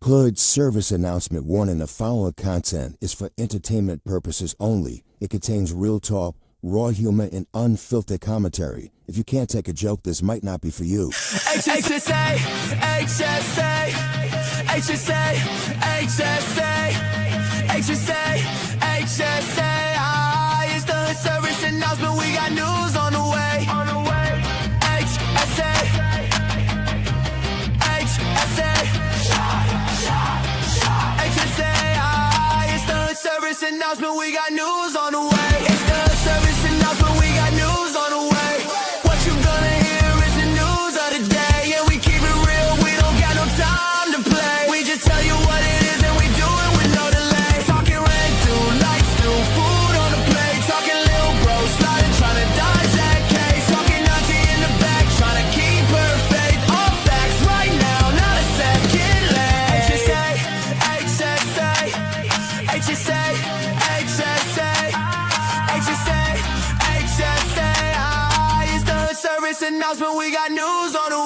Hood service announcement warning: the following content is for entertainment purposes only. It contains real talk, raw humor, and unfiltered commentary. If you can't take a joke, this might not be for you. HSA, HSA, HSA, HSA, HSA, HSA. It's the hood service announcement. We got news on the way. HSA, HSA, HSA. It's the hood service announcement. We got news on the way. It's the hood service announcement. We got news on the way. What you gonna hear is the news of the day, and we keep it real. We don't got no time to play. We just tell you what it is, and we do it with no delay. Talking rent due, lights due, food on the plate. Talking little bro sliding, trying to dodge that case. Talking auntie in the back, trying to keep her faith. All facts right now, not a second late. HSA, HSA, HSA, HSA, HSA, HSA. It's the hood service announcement. We got news on the way.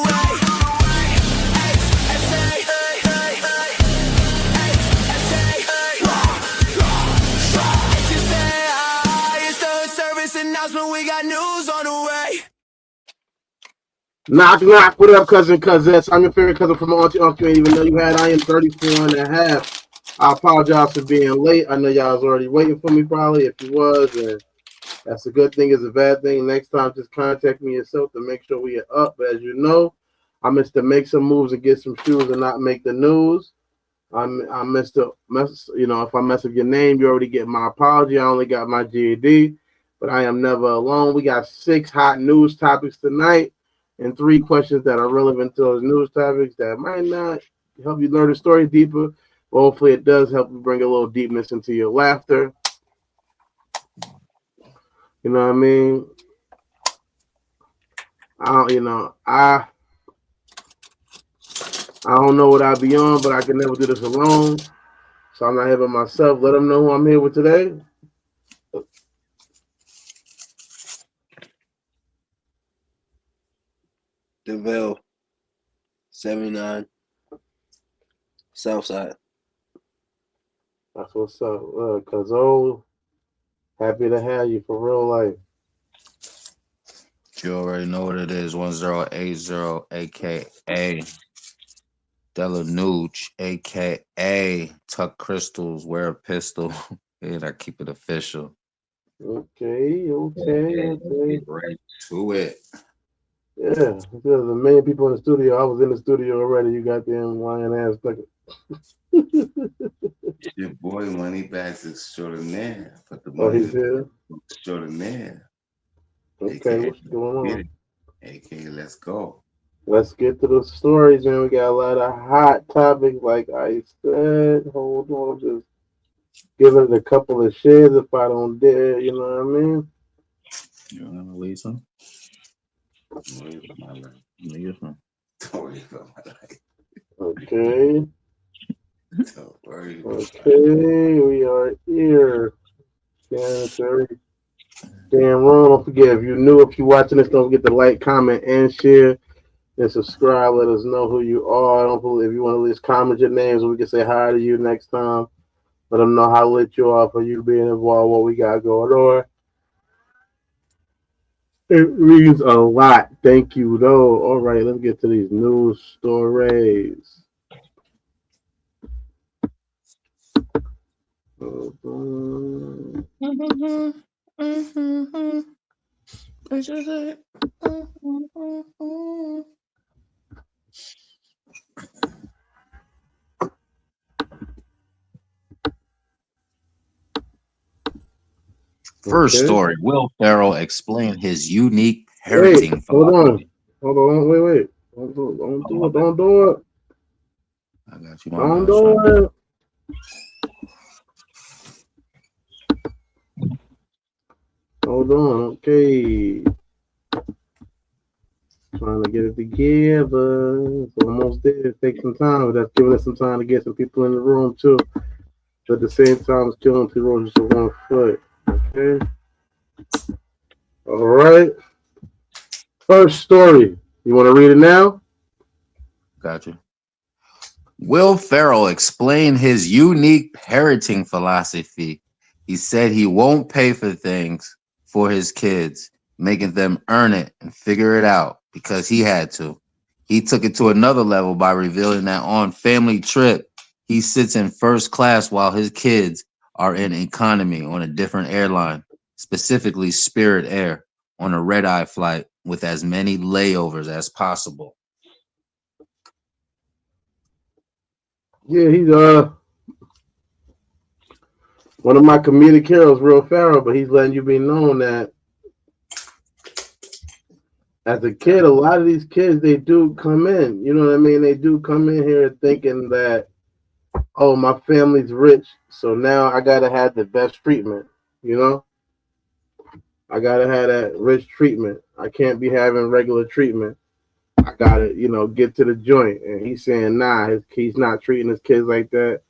HSA, it's the hood service announcement. We got news on the way. Knock, knock. What up, cousin, cousins? I'm your favorite cousin from Auntie Uncle. You ain't even know you had. I am 34 and a half. I apologize for being late. I know y'all was already waiting for me probably. If you was, and that's a good thing, is a bad thing. Next time, just contact me yourself to make sure we are up. But as you know, I missed to make some moves and get some shoes and not make the news. I missed to mess. You know, if I mess up your name, you already get my apology. I only got my GED, but I am never alone. We got 6 hot news topics tonight and 3 questions that are relevant to those news topics that might not help you learn the story deeper. But hopefully, it does help you bring a little deepness into your laughter. You know what I mean? I don't know what I'll be on, but I can never do this alone. So I'm not here by myself. Let them know who I'm here with today. DeVille, 79, Southside. That's what's up. Cuzzo, happy to have you for real life. You already know what it is. 1080, aka Della Nooch, aka Tuck Crystals, wear a pistol. And I keep it official. Okay. Get right to it. Yeah, there's a million people in the studio. I was in the studio already. You got them lying ass bucket. Your boy Moneybags extraordinaire. Put the Oh, money he's here. extraordinaire. Okay, AKA, what's going on? AKA, let's go. Let's get to the stories, man. We got a lot of hot topics, like I said. Hold on, just giving it a couple of shares if I don't dare. You know what I mean? You want to leave some? Don't worry about my life. Leave some. Don't worry about my life. Okay. Don't worry about Okay, we are here. Damn wrong. Don't forget, if you're new, if you're watching this, don't forget to like, comment, and share. And subscribe. Let us know who you are. Don't believe if you want to at least comment your names, so we can say hi to you next time. Let them know how lit you are for you being involved, what we got going on. It means a lot. Thank you, though. All right, let's get to these news stories. First story, Will Ferrell explained his unique heritage. Hold on. Wait. Don't do it. I got you. Don't do it. Hold on. Okay. Trying to get it together. It's almost there. It takes some time, but that's giving us some time to get some people in the room, too. But at the same time, it's killing 2 roses with 1 foot. Okay. All right. First story. You want to read it now? Got you. Will Ferrell explained his unique parenting philosophy. He said he won't pay for things for his kids, making them earn it and figure it out because he had to. He took it to another level by revealing that on family trip, he sits in first class while his kids are in economy on a different airline, specifically Spirit Air, on a red-eye flight with as many layovers as possible. Yeah, he's one of my comedic heroes, Real Pharaoh, but he's letting you be known that as a kid, a lot of these kids they do come in. You know what I mean? They do come in here thinking that, oh, my family's rich, so now I gotta have the best treatment. You know, I gotta have that rich treatment. I can't be having regular treatment. I gotta, get to the joint. And he's saying, nah, he's not treating his kids like that.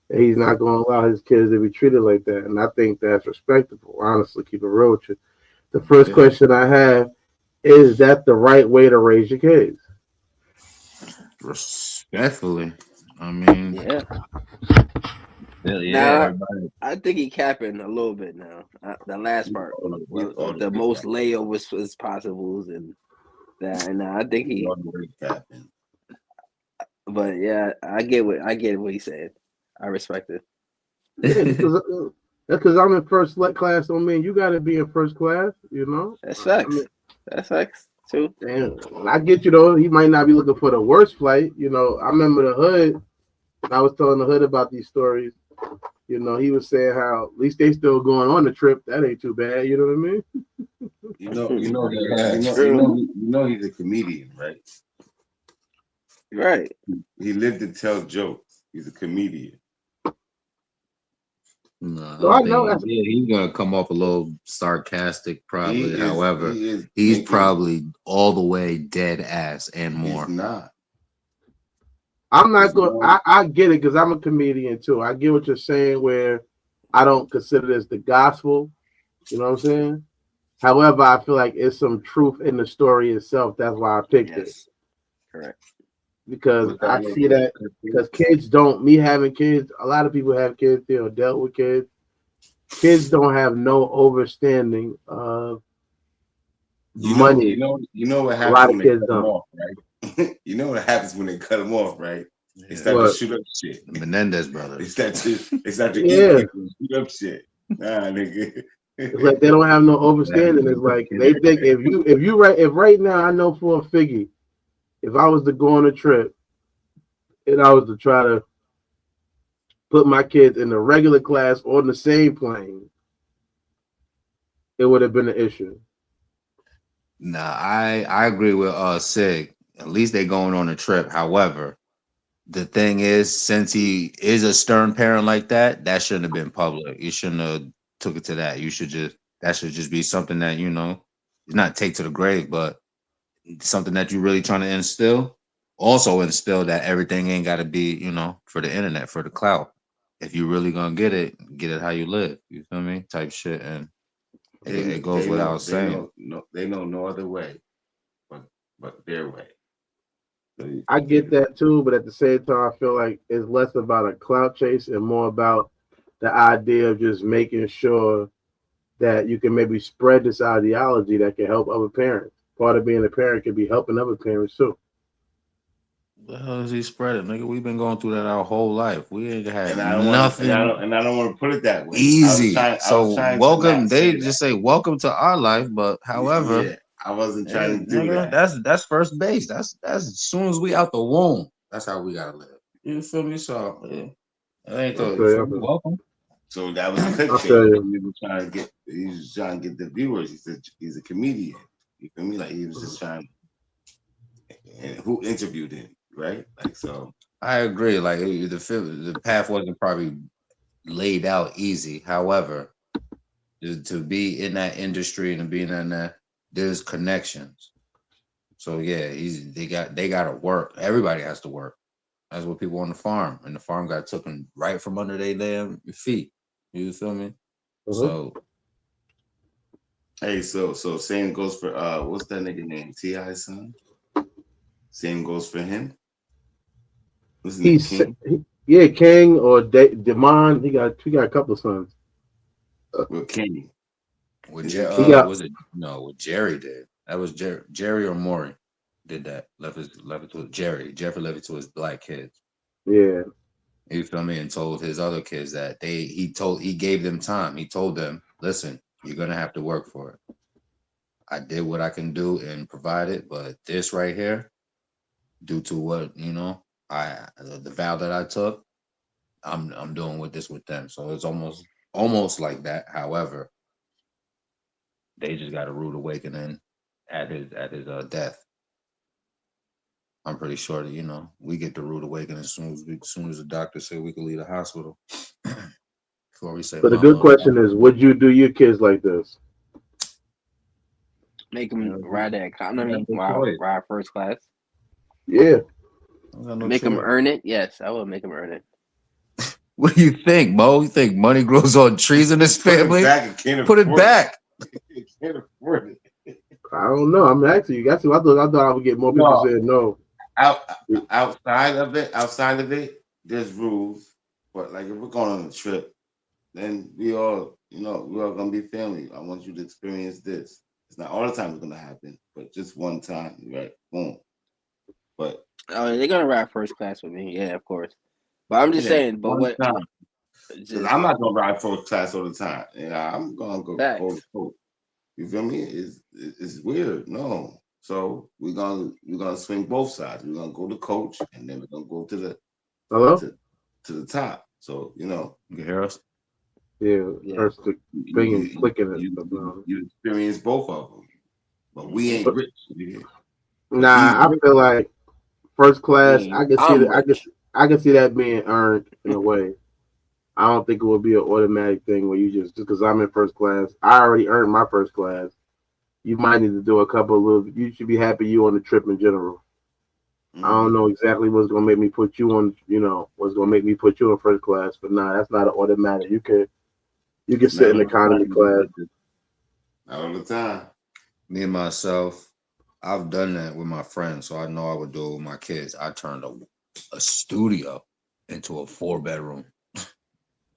And he's not going to allow his kids to be treated like that. And I think that's respectable. Honestly, keep it real with you. The first question I have is that the right way to raise your kids? Respectfully, I mean, Yeah. yeah. Now, I think he capping a little bit now. The last part, the most layovers as possible, and that, and I think he capping. But yeah, I get what he said. I respect it. Yeah, because I'm in first class don't mean you got to be in first class. That's facts. That's facts too. And I get you though. He might not be looking for the worst flight. I remember the hood. I was telling the hood about these stories. He was saying how at least they still going on the trip. That ain't too bad. You know what I mean? You know he's a comedian, right? Right. He lived to tell jokes. He's a comedian. No, So I know he's gonna come off a little sarcastic, probably. However, he's probably all the way dead ass and more. He's not. I'm not going. I get it because I'm a comedian too. I get what you're saying. Where I don't consider this the gospel. You know what I'm saying? However, I feel like it's some truth in the story itself. That's why I picked it. Correct. Because I see that because kids don't. Me having kids, a lot of people have kids. They have dealt with kids. Kids don't have no understanding of money. You know what happens when they cut them off, right? You know what happens when they cut them off, right? They start to shoot up shit. Menendez brothers. They start to eat people, shoot up shit. Nah, nigga. It's like they don't have no understanding. It's like they think if right now I know for a figure, if I was to go on a trip and I was to try to put my kids in the regular class on the same plane, it would have been an issue. Nah, I agree with Sig. At least they going on a trip. However, the thing is, since he is a stern parent like that, that shouldn't have been public. You shouldn't have took it to that. That should just be something that, not take to the grave, but something that you're really trying to instill. Also instill that everything ain't got to be, for the internet, for the clout. If you really gonna get it how you live. You feel me? Type shit. And it goes without saying. They know no other way but their way. I get that too, but at the same time, I feel like it's less about a clout chase and more about the idea of just making sure that you can maybe spread this ideology that can help other parents. Part of being a parent could be helping other parents too. The hell is he spreading, nigga? We've been going through that our whole life. We ain't had nothing. And I don't want to put it that way. Easy. Welcome. They just say welcome to our life, but however, yeah, I wasn't trying to do that. That's first base. That's as soon as we out the womb. That's how we gotta live. You feel me? So yeah, ain't welcome. So that was a clip. He was trying to get the viewers. He said he's a comedian. You feel me? Like he was just trying. And who interviewed him, right? Like so. I agree. Like the path wasn't probably laid out easy. However, to be in that industry and being in that, there's connections. So yeah, they got to work. Everybody has to work. That's what people on the farm. And the farm got taken right from under their damn feet. You feel me? Mm-hmm. So hey, so same goes for what's that nigga name? T.I. son? Same goes for him. Listen to He's King. yeah, King or Demond. He got a couple of sons. With King. With Is it He King? got was it no? What Jerry did? That was Jerry or Maury did that. Left it to Jerry. Jeffrey left it to his black kids. yeah. You feel me? And told his other kids that he gave them time. He told them, listen, you're gonna have to work for it. I did what I can do and provide it, but this right here, due to what the vow that I took, I'm doing with this with them. So it's almost like that. However, they just got a rude awakening at his death. I'm pretty sure that we get the rude awakening as soon as the doctor said we could leave the hospital. Before we say But the good mama, question is, would you do your kids like this? Make them ride that I got economy, no choice. ride first class. Yeah. I got no Make them choice. earn it. Yes, I will make them earn it. What do you think, Mo? You think money grows on trees in this family? Put it back. Can't afford it. I don't know. I'm asking you. That's what I thought I would get more people saying no. Outside of it, there's rules. But like if we're going on a trip, then we all gonna be family. I want you to experience this. It's not all the time it's gonna happen, but just one time, right? Boom. But Oh, they're gonna ride first class with me. Yeah, of course. But I'm just yeah, saying. But one what? time. Because I'm not gonna ride first class all the time. Yeah, I'm gonna go coast to coast. You feel me? It's weird. No. So we're gonna swing both sides. We're gonna go to coach and then we're gonna go to the top. So you can hear us. Yeah. First the thing and clicking it. You experience both of them, but we ain't rich. Nah, I feel like first class. I can see that being earned in a way. I don't think it would be an automatic thing where you just because I'm in first class. I already earned my first class. You might need to do a couple of little. You should be happy you on the trip in general. I don't know exactly what's gonna make me put you on. What's gonna make me put you in first class, but nah, that's not an automatic. You can sit in economy class. Not all the time. Me and myself, I've done that with my friends, so I know I would do it with my kids. I turned a studio into a 4-bedroom.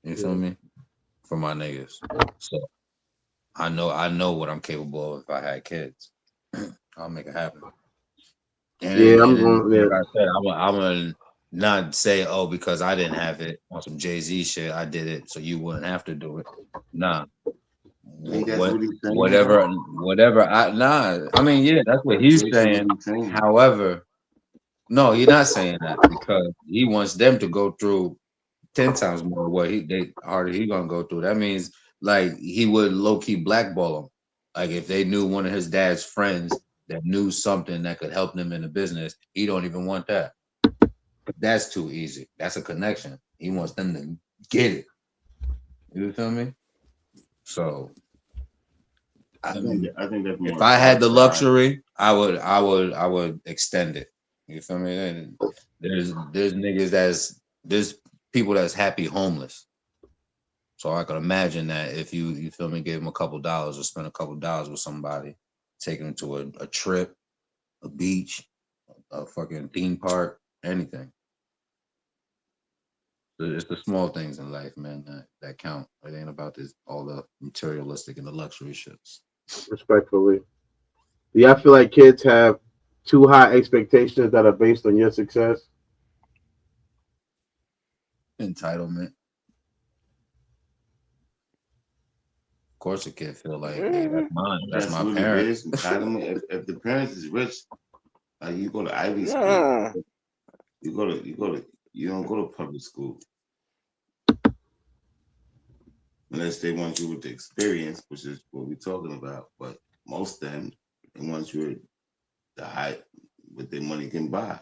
You feel me? For my niggas. So I know what I'm capable of if I had kids. I'll make it happen. And like I said, I'm gonna not say, oh, because I didn't have it on some Jay-Z shit, I did it so you wouldn't have to do it. Nah. Whatever. I mean, yeah, that's what he's saying. However, no, you're not saying that because he wants them to go through 10 times more what he gonna go through. That means like he would low-key blackball them. Like if they knew one of his dad's friends that knew something that could help them in the business, he don't even want that. That's too easy. That's a connection. He wants them to get it. You feel me? So I think that's more if I had the luxury, I would extend it. You feel me? And there's niggas there's people that's happy homeless. So I could imagine that if you feel me, give them a couple dollars or spend a couple dollars with somebody, take them to a trip, a beach, a fucking theme park, anything. It's the small things in life, man, that count. It ain't about all the materialistic and the luxury shits. Respectfully. Do y'all feel like kids have too high expectations that are based on your success? Entitlement. Of course, a kid feel like, hey, that's mine. That's my parents. Entitlement. If the parents is rich, like you go to Ivy school, you don't go to public school unless they want you with the experience, which is what we're talking about. But most of them, they want you the high what their money can buy.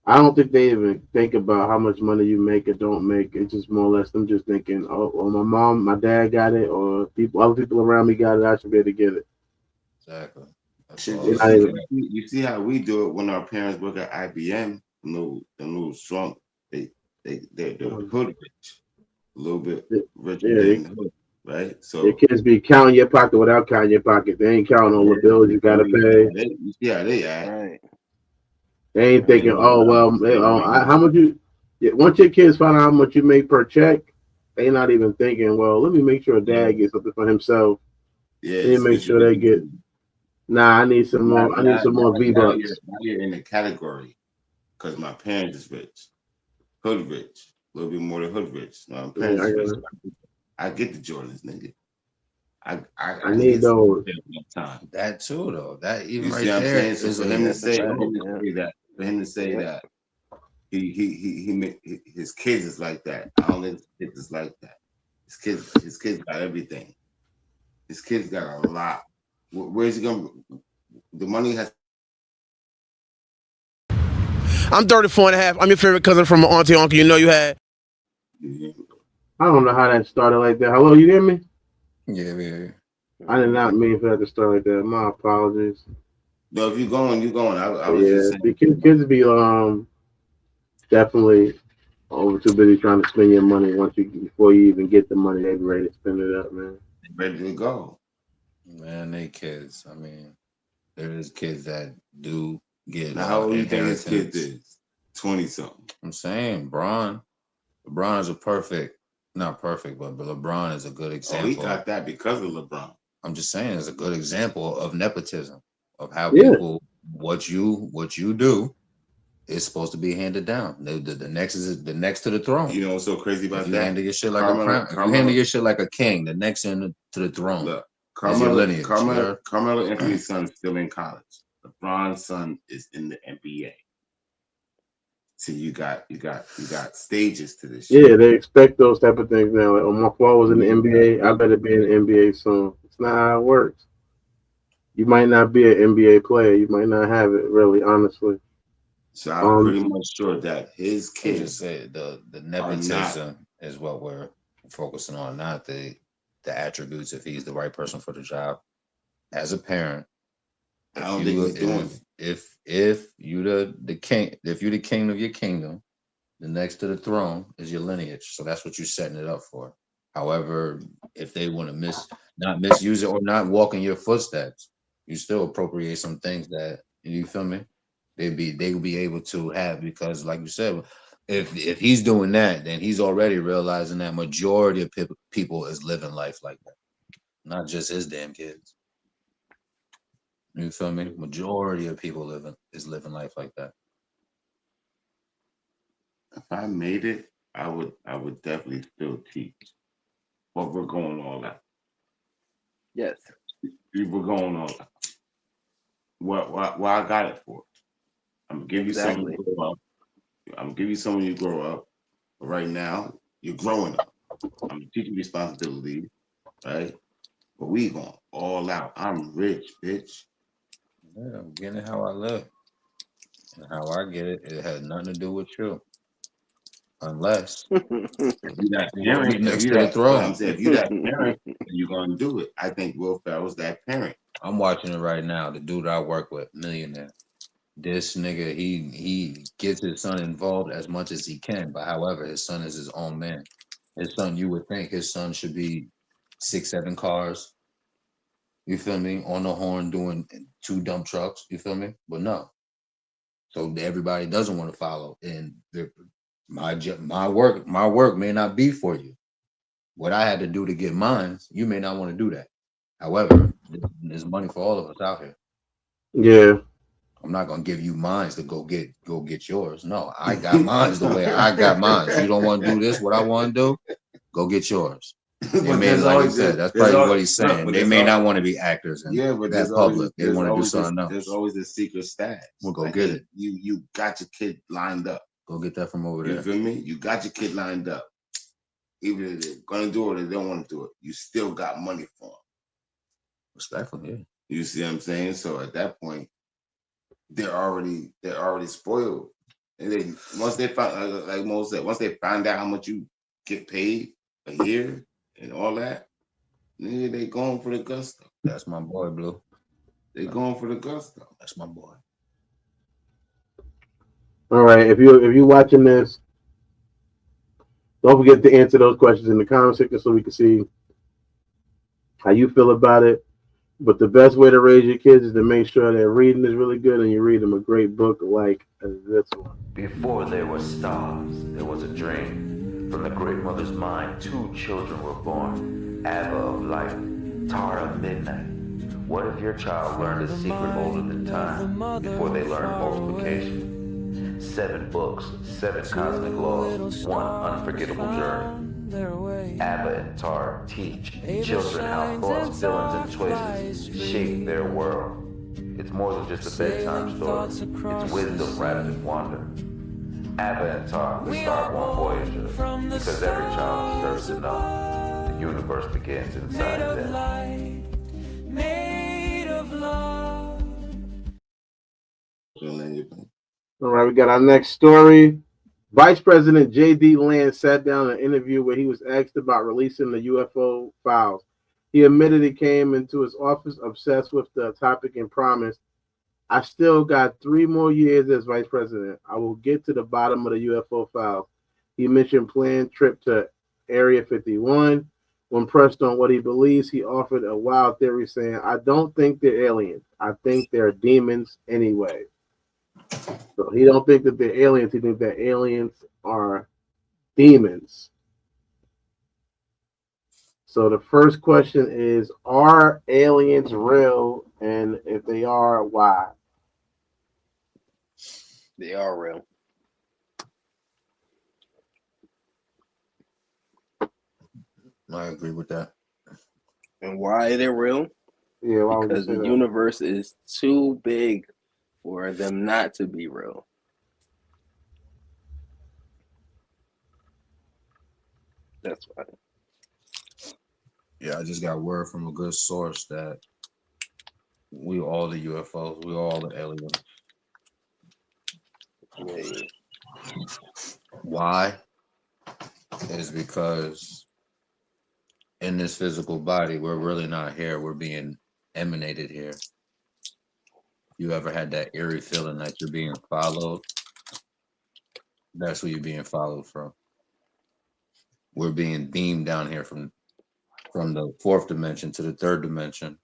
I don't think they even think about how much money you make or don't make. It's just more or less them just thinking, oh, well, my mom, my dad got it, or other people around me got it. I should be able to get it. Exactly. You see how we do it when our parents work at IBM. The little strong, they're hood rich, a little bit richer than hood, right? So your kids be counting your pocket without counting your pocket. They ain't counting all the bills you gotta pay. You see how they act. Right. They ain't thinking, oh well, how much you? Yeah, once your kids find out how much you make per check, they not even thinking, well, let me make sure dad gets something for himself. Yeah, Let me make sure they get. Nah, I need some more. I need some more V-Bucks. Now you're in the category because my parents is rich, hood rich, a little bit more than hood rich. My parents is rich. I get the Jordans, nigga. I need those. Time. That too, though. That even you right see what there I'm saying? So is for him to say that, his kids is like that. I don't think his kids is like that. His kids got everything. His kids got a lot. Where's he gonna? The money has. I'm 34 and a half. I'm your favorite cousin from my auntie uncle. You know you had. I don't know how that started like that. Hello, you hear me? Yeah. I did not mean for that to start like that. My apologies. No, if you're going, you're going. I was just saying. The kids be definitely over too busy trying to spend your money before you even get the money. They be ready to spend it up, man. Ready to go. Man, they kids. I mean, there is kids that do get. Now, how old do you think his kid is? 20-something. I'm saying, LeBron is not perfect, but LeBron is a good example. Oh, he got that because of LeBron. I'm just saying, it's a good example of nepotism, of how people, what you do is supposed to be handed down. The next to the throne. You know what's so crazy about you that? Handle your shit like if you handle your shit like a king, the next to the throne. Look, Carmelo Anthony's son is still in college. LeBron's son is in the NBA. So you got stages to this shit. Yeah, they expect those type of things now. Like, oh, my father was in the NBA. I better be in the NBA soon. It's not how it works. You might not be an NBA player. You might not have it, really, honestly. So I'm pretty much sure that his kids say the nepotism is what we're focusing on, not the attributes if he's the right person for the job. As a parent, I don't think he's doing it. If you the king, if you're the king of your kingdom, the next to the throne is your lineage. So that's what you're setting it up for. However, if they want to not misuse it or not walk in your footsteps, you still appropriate some things that, you feel me? They will be able to have, because like you said, if he's doing that, then he's already realizing that majority of people is living life like that, not just his damn kids. You feel me? Majority of people living life like that. If I made it, I would definitely still teach. But we're going all out. Yes. We're going all out. What I got it for? I'm gonna give you something to grow up. I'm gonna give you something you grow up. But right now, you're growing up. I'm teaching responsibility, right? But we going all out. I'm rich, bitch. Yeah, I'm getting it how I live. And how I get it, it has nothing to do with you. Unless if you're that parent, next to the throne. I'm saying, if you're that parent, you're gonna do it. I think Will Ferrell's that parent. I'm watching it right now. The dude I work with, millionaire. This nigga, he gets his son involved as much as he can, but however, his son is his own man. His son, you would think his son should be 6-7 cars. You feel me? On the horn doing 2 dump trucks. You feel me? But no. So everybody doesn't want to follow, and my work may not be for you. What I had to do to get mine, you may not want to do that. However, there's money for all of us out here. Yeah. I'm not gonna give you mines to go get yours. No, I got mines the way I got mines. You don't want to do this, what I want to do, go get yours. They may, like you said, that's probably what he's saying. They may not want to be actors in that public. They want to do something else. There's always a secret stash. We'll go get it. You got your kid lined up. Go get that from over there. You feel me? You got your kid lined up. Even if they're gonna do it or they don't want to do it, you still got money for them. Respectfully, yeah. You see what I'm saying? So at that point, they're already spoiled. And then once they find, like Mo said, once they find out how much you get paid a year and all that, then they going for the gusto. That's my boy, Blue. They going for the gusto. That's my boy. All right, if you're watching this, don't forget to answer those questions in the comment section so we can see how you feel about it. But the best way to raise your kids is to make sure that reading is really good and you read them a great book like this one. Before there were stars, there was a dream. From the great mother's mind, two children were born. Abba of light, Tara of midnight. What if your child learned a secret older than time before they learned multiplication? 7 books, 7 cosmic laws, 1 unforgettable journey. Abba and Tara teach children how thoughts, feelings, and choices shape their world. It's more than just a bedtime story. It's wisdom wrapped in wonder. Abba and Tara, the Starborn Voyager, because every child deserves to know the universe begins inside of them. All right, we got our next story. Vice President J.D. Land sat down in an interview where he was asked about releasing the UFO files. He admitted he came into his office obsessed with the topic and promised, "I still got 3 more years as vice president. I will get to the bottom of the UFO files." He mentioned planned trip to Area 51. When pressed on what he believes, he offered a wild theory saying, "I don't think they're aliens. I think they're demons anyway." So he don't think that they're aliens. He thinks that aliens are demons. So the first question is, are aliens real? And if they are, why? They are real. I agree with that. And why they're real? Yeah, why would you Because say the that? universe is too big for them not to be real. That's why. Yeah, I just got word from a good source that we all the UFOs, we all the aliens. Yeah. Why? Is because in this physical body, we're really not here. We're being emanated here. You ever had that eerie feeling that you're being followed? That's who you're being followed from. We're being beamed down here from the 4th dimension to the 3rd dimension.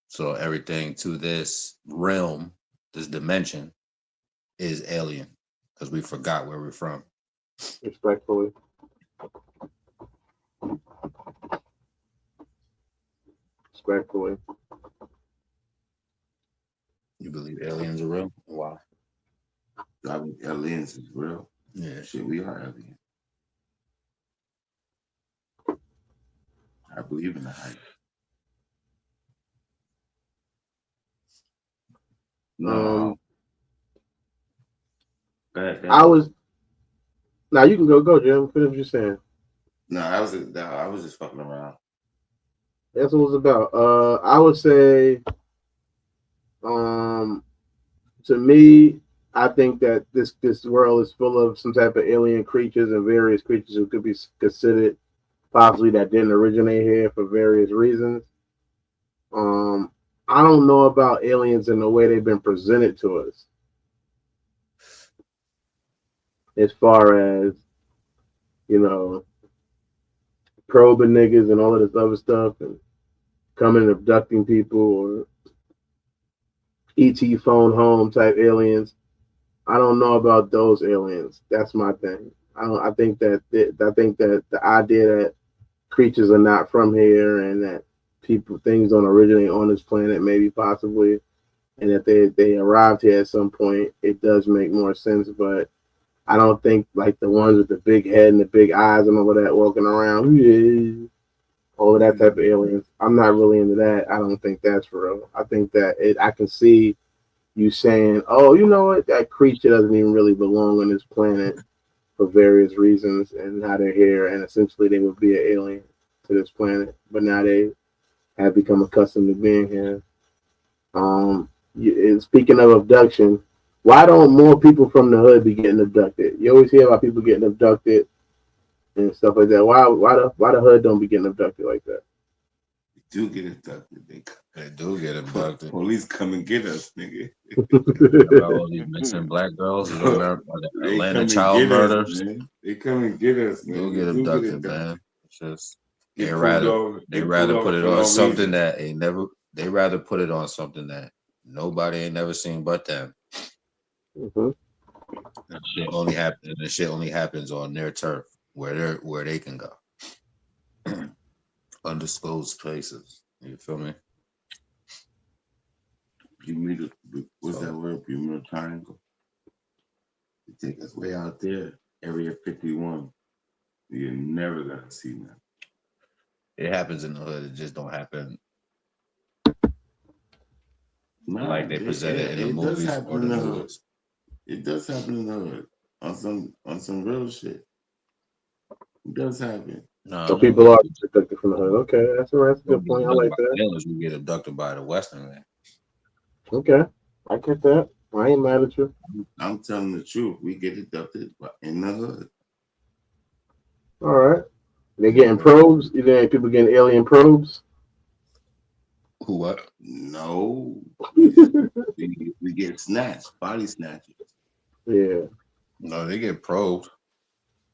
So everything to this realm, this dimension, is alien because we forgot where we're from. Respectfully. Respectfully. You believe aliens are real? Why? Aliens is real. Yeah. Shit, we are aliens. I believe in the hype. No. Go ahead. I was. Now you can go, Jim. Finish what you're saying. No, I was just fucking around. That's what it's about. I would say, to me, I think that this world is full of some type of alien creatures and various creatures who could be considered possibly that didn't originate here for various reasons. I don't know about aliens in the way they've been presented to us, as far as, you know, probing niggas and all of this other stuff and coming and abducting people or ET phone home type aliens. I don't know about those aliens. That's my thing. I think that the idea that creatures are not from here and that things don't originate on this planet, maybe possibly, and that they arrived here at some point, it does make more sense. But I don't think like the ones with the big head and the big eyes and all of that walking around, all of that type of aliens. I'm not really into that. I don't think that's real. I think that I can see you saying, "Oh, you know what? That creature doesn't even really belong on this planet for various reasons, and how they're here, and essentially they would be an alien to this planet, but now they have become accustomed to being here." Speaking of abduction, why don't more people from the hood be getting abducted? You always hear about people getting abducted and stuff like that. Why the hood don't be getting abducted like that? We do get abducted. They do get abducted. Police come and get us, nigga. About all these missing black girls, Atlanta child murders. They come and get us, man. They'll get abducted, man. It's just They rather put it on something that ain't never. They rather put it on something that nobody ain't never seen but them. Mm-hmm. And the shit only happens on their turf, where they can go. Undisclosed places. You feel me? What's that word? Bermuda Triangle. They take us way out there, Area 51. You're never gonna see that. It happens in the hood. It just don't happen Nah, like they present it in the movies or the news. It does happen in the hood on some real shit. It does happen. No, So people are abducted from the hood. Okay, that's a good point. I like that. Aliens will get abducted by the Western man. Okay, I get that. I ain't mad at you. I'm telling the truth. We get abducted in the hood. All right. They're getting probes. You think people getting alien probes? Who what? No. we get snatched, body snatchers. Yeah. No, they get probed.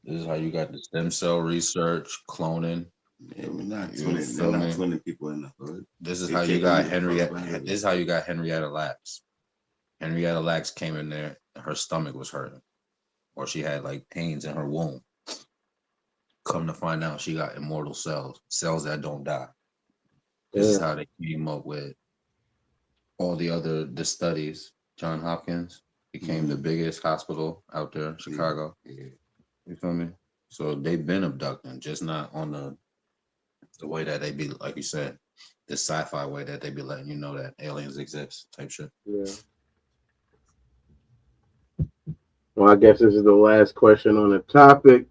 This is how you got the stem cell research, cloning. Yeah, we're not twinning people in the hood. This is how you got Henrietta. This is how you got Henrietta Lacks. Henrietta Lacks came in there and her stomach was hurting, or she had like pains in her womb. Come to find out, she got immortal cells that don't die. This is how they came up with all the studies. Johns Hopkins became the biggest hospital out there in Chicago. Yeah. You feel me? So they've been abducting, just not on the way that they be, like you said, the sci-fi way that they be letting you know that aliens exist type shit. Yeah. Well, I guess this is the last question on the topic.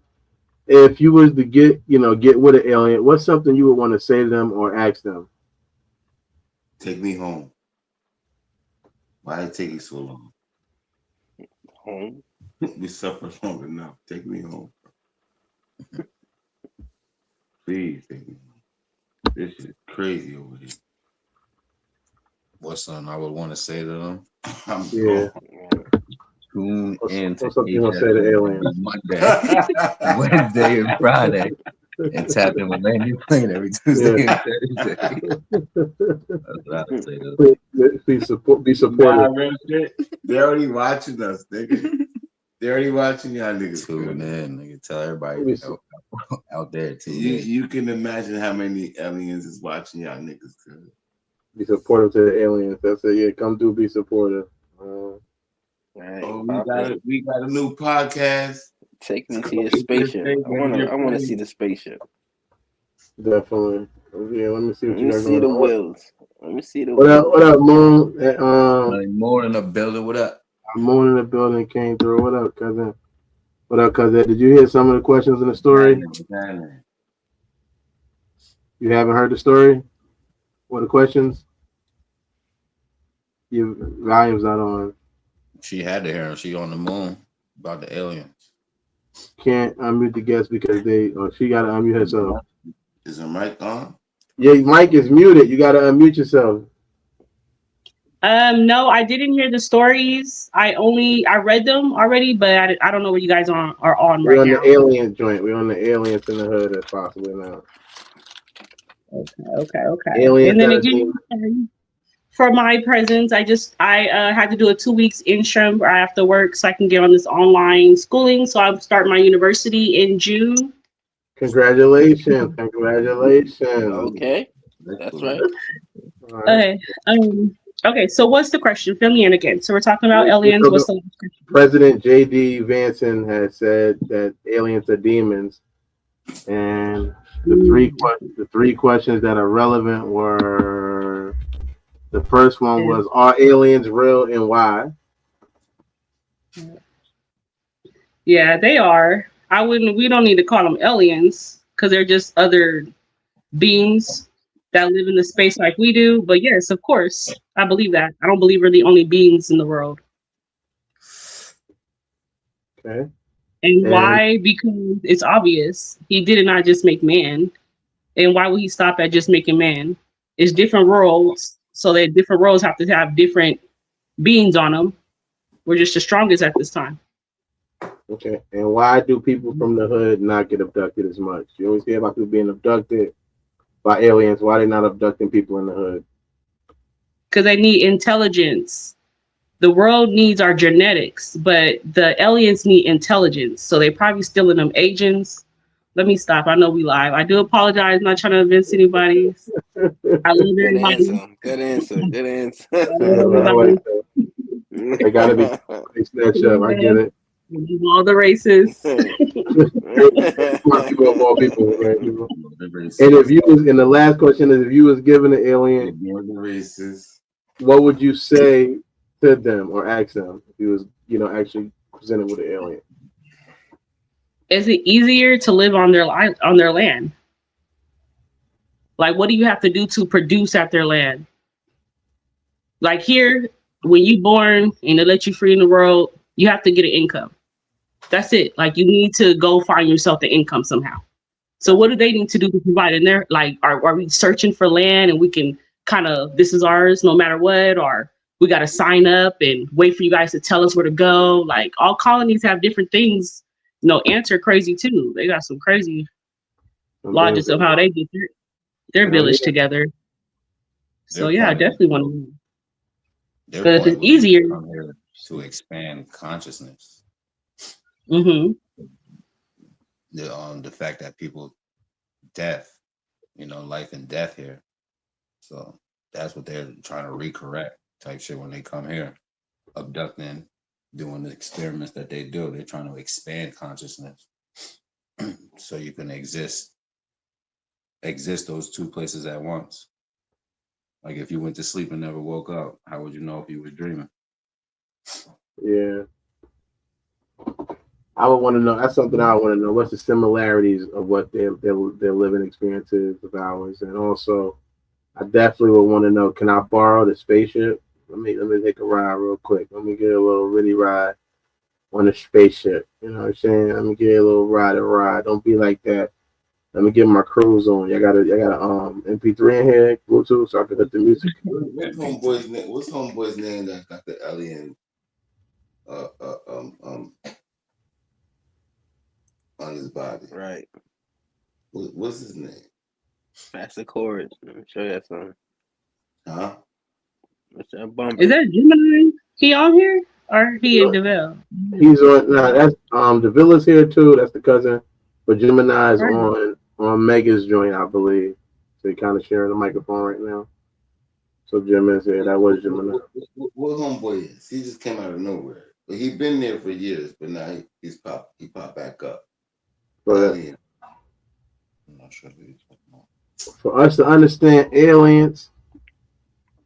If you was to get with an alien, what's something you would want to say to them or ask them? Take me home. Why did it take you so long? Home? We suffered long enough. Take me home. Please take me home. This is crazy over here. What's something I would want to say to them? Yeah. Tune in to what's something you want to say to aliens? Monday, Wednesday, and Friday. And tap in with Randy playing every Tuesday and Thursday. That's what I would say to them. Be supportive. Nah, they're already watching us, nigga. They're already watching y'all niggas. Tune in, nigga. Tell everybody out there. You can imagine how many aliens is watching y'all niggas. Be supportive to the aliens. That's it. Yeah, come through. Be supportive. We got a new podcast. Take me to your spaceship. I want to see the spaceship. Definitely. Yeah, let me see what you got going on. Let me see the wheels. Let me see the What wheels. What up, Moon? Moon in the building. What up? Moon in the building came through. What up, cousin? What up, cousin? Did you hear some of the questions in the story? You haven't heard the story? What are the questions? Your volume's not on. She had to hear him. She on the moon about the aliens. Can't unmute the guest because she got to unmute herself. Is her mic on? Yeah, mic is muted. You got to unmute yourself. No, I didn't hear the stories. I read them already, but I don't know what you guys are on We're right on now. the alien joint. We're on the aliens in the hood as possibly now. Okay. Aliens and then again, for my presence, I had to do a 2 weeks intern after work so I can get on this online schooling. So I'll start my university in June. Congratulations. Okay, that's right. All right. Okay, so what's the question? Fill me in again. So we're talking about aliens. What's the question? President J.D. Vance has said that aliens are demons, and the three questions that are relevant were: the first one was, are aliens real and why? Yeah, they are. We don't need to call them aliens because they're just other beings that live in the space like we do. But yes, of course, I believe that. I don't believe we're the only beings in the world. Okay. And why? Because it's obvious. He did not just make man. And why would he stop at just making man? It's different worlds, so that different worlds have to have different beings on them. We're just the strongest at this time. Okay. And why do people from the hood not get abducted as much? You always hear about people being abducted. by aliens? Why they not abducting people in the hood? Because they need intelligence. The world needs our genetics, but the aliens need intelligence. So they probably stealing them agents. Let me stop. I know we live. I do apologize. I'm not trying to convince anybody. I love Good everybody. answer. Good answer. Good answer. I love I like everybody. that. They gotta be they snatch up. I get it. All the races. Smart people of all people, right? People. The races. And if you was, and the last question is, if you was given an alien, Ignore the races. what would you say to them or ask them if you was, actually presented with an alien? Is it easier to live on their land? Like, what do you have to do to produce at their land? Like here, when you born and they let you free in the world, you have to get an income. That's it. Like you need to go find yourself the income somehow. So what do they need to do to provide? And they're like, are we searching for land and we can kind of, this is ours no matter what, or we got to sign up and wait for you guys to tell us where to go? Like all colonies have different things. Ants are crazy too. They got some crazy logics of how they get their village together. So yeah, I definitely want to. But if it's easier to expand consciousness. Mm-hmm. The fact that people death, life and death here. So that's what they're trying to recorrect type shit when they come here, abducting, doing the experiments that they do. They're trying to expand consciousness so you can exist those two places at once. Like if you went to sleep and never woke up, how would you know if you were dreaming? Yeah. I would want to know. That's something I want to know. What's the similarities of what their living experience is with ours, and also, I definitely would want to know. Can I borrow the spaceship? Let me take a ride real quick. Let me get a little really ride on the spaceship. You know what I'm saying? Let me get a little ride. Don't be like that. Let me get my cruise on. I got a MP3 in here, Bluetooth, so I can hit the music. What's homeboy's name that got the alien? On his body. Right. What's his name? Pass the chorus. Let me show you that song. Huh? What's that bumper? Is that Gemini? He on here or he in DeVille? He's on. Nah, that's DeVilla's here too. That's the cousin. But Gemini's on Mega's joint, I believe. So they kind of sharing the microphone right now. So Jim is here. That was Gemini. What homeboy is? He just came out of nowhere. But he been there for years, but now he popped back up. But for us to understand aliens,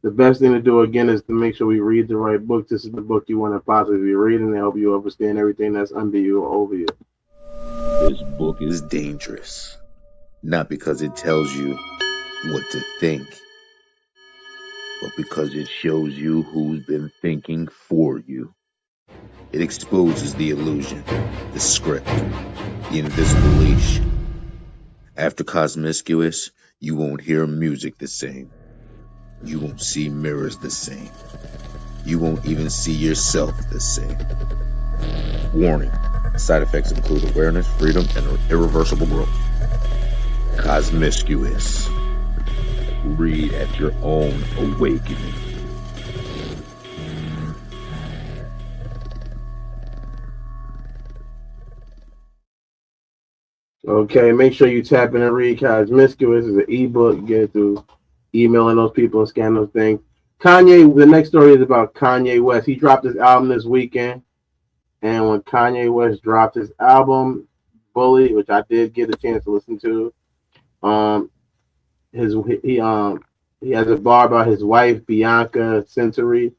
the best thing to do again is to make sure we read the right book. This is the book you want to possibly be reading to help you understand everything that's under you or over you. This book is dangerous, not because it tells you what to think, but because it shows you who's been thinking for you. It exposes the illusion, the script, the invisible leash. After Cosmiscuous, you won't hear music the same. You won't see mirrors the same. You won't even see yourself the same. Warning, side effects include awareness, freedom, and irreversible growth. Cosmiscuous. Read at your own awakening. Okay, make sure you tap in and read Cosmiscuous. It's an ebook. You get it through emailing those people and scanning those things. Kanye, the next story is about Kanye West. He dropped his album this weekend. And when Kanye West dropped his album, Bully, which I did get a chance to listen to, he has a bar about his wife, Bianca Censori,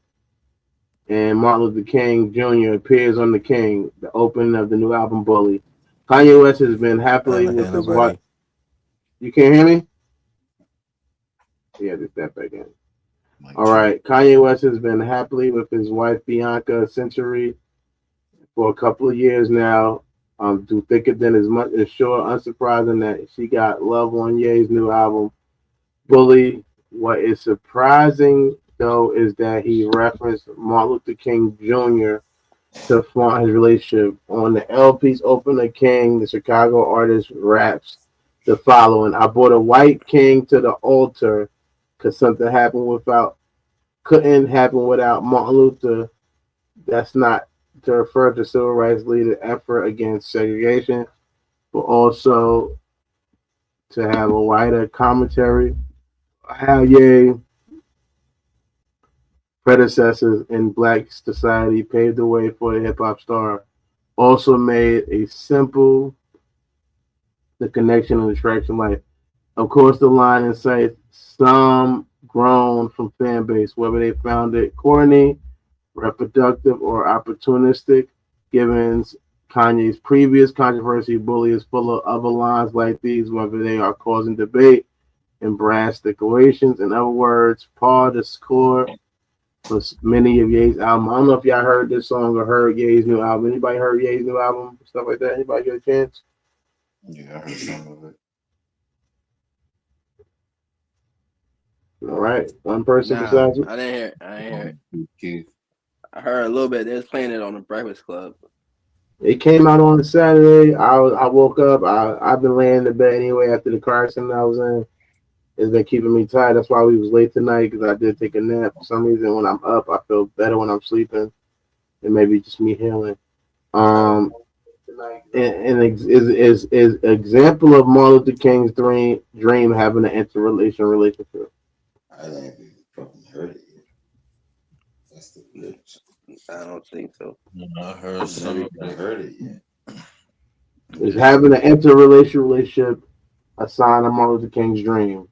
and Martin Luther King Jr. appears on The King, the opening of the new album, Bully. Kanye West has been happily with his wife. You can't hear me? Yeah, just that back in. All right. Kanye West has been happily with his wife, Bianca Censori, for a couple of years now. Through thicker than as much as sure, unsurprising that she got love on Ye's new album, Bully. What is surprising, though, is that he referenced Martin Luther King Jr. to flaunt his relationship. On the LP's Open the King, the Chicago artist raps the following: I brought a white king to the altar because something couldn't happen without Martin Luther. That's not to refer to civil rights leader effort against segregation, but also to have a wider commentary. How Ye predecessors in black society paved the way for the hip hop star. Also made a simple the connection and attraction life. Of course, the line incites some grown from fan base, whether they found it corny, reproductive, or opportunistic. Given Kanye's previous controversy, Bully is full of other lines like these, whether they are causing debate and brass declarations. In other words, Paul the score for many of Ye's album. I don't know if y'all heard this song or heard Ye's new album. Anybody heard Ye's new album? Stuff like that? Anybody get a chance? Yeah, I heard some of it. All right. One person Nah, besides you. I didn't hear. I didn't hear it. Keith. I heard a little bit. They was playing it on the Breakfast Club. It came out on Saturday. I woke up. I've been laying in the bed anyway after the car accident I was in. It's been keeping me tired. That's why we was late tonight because I did take a nap. For some reason, when I'm up, I feel better when I'm sleeping. It may be just me healing. And is example of Martin Luther King's dream having an interrelation relationship. I ain't even fucking heard it yet. That's the glitch. I don't think so. I heard I some of haven't it. heard it yet. Is having an interrelation relationship a sign of Martin Luther King's dream?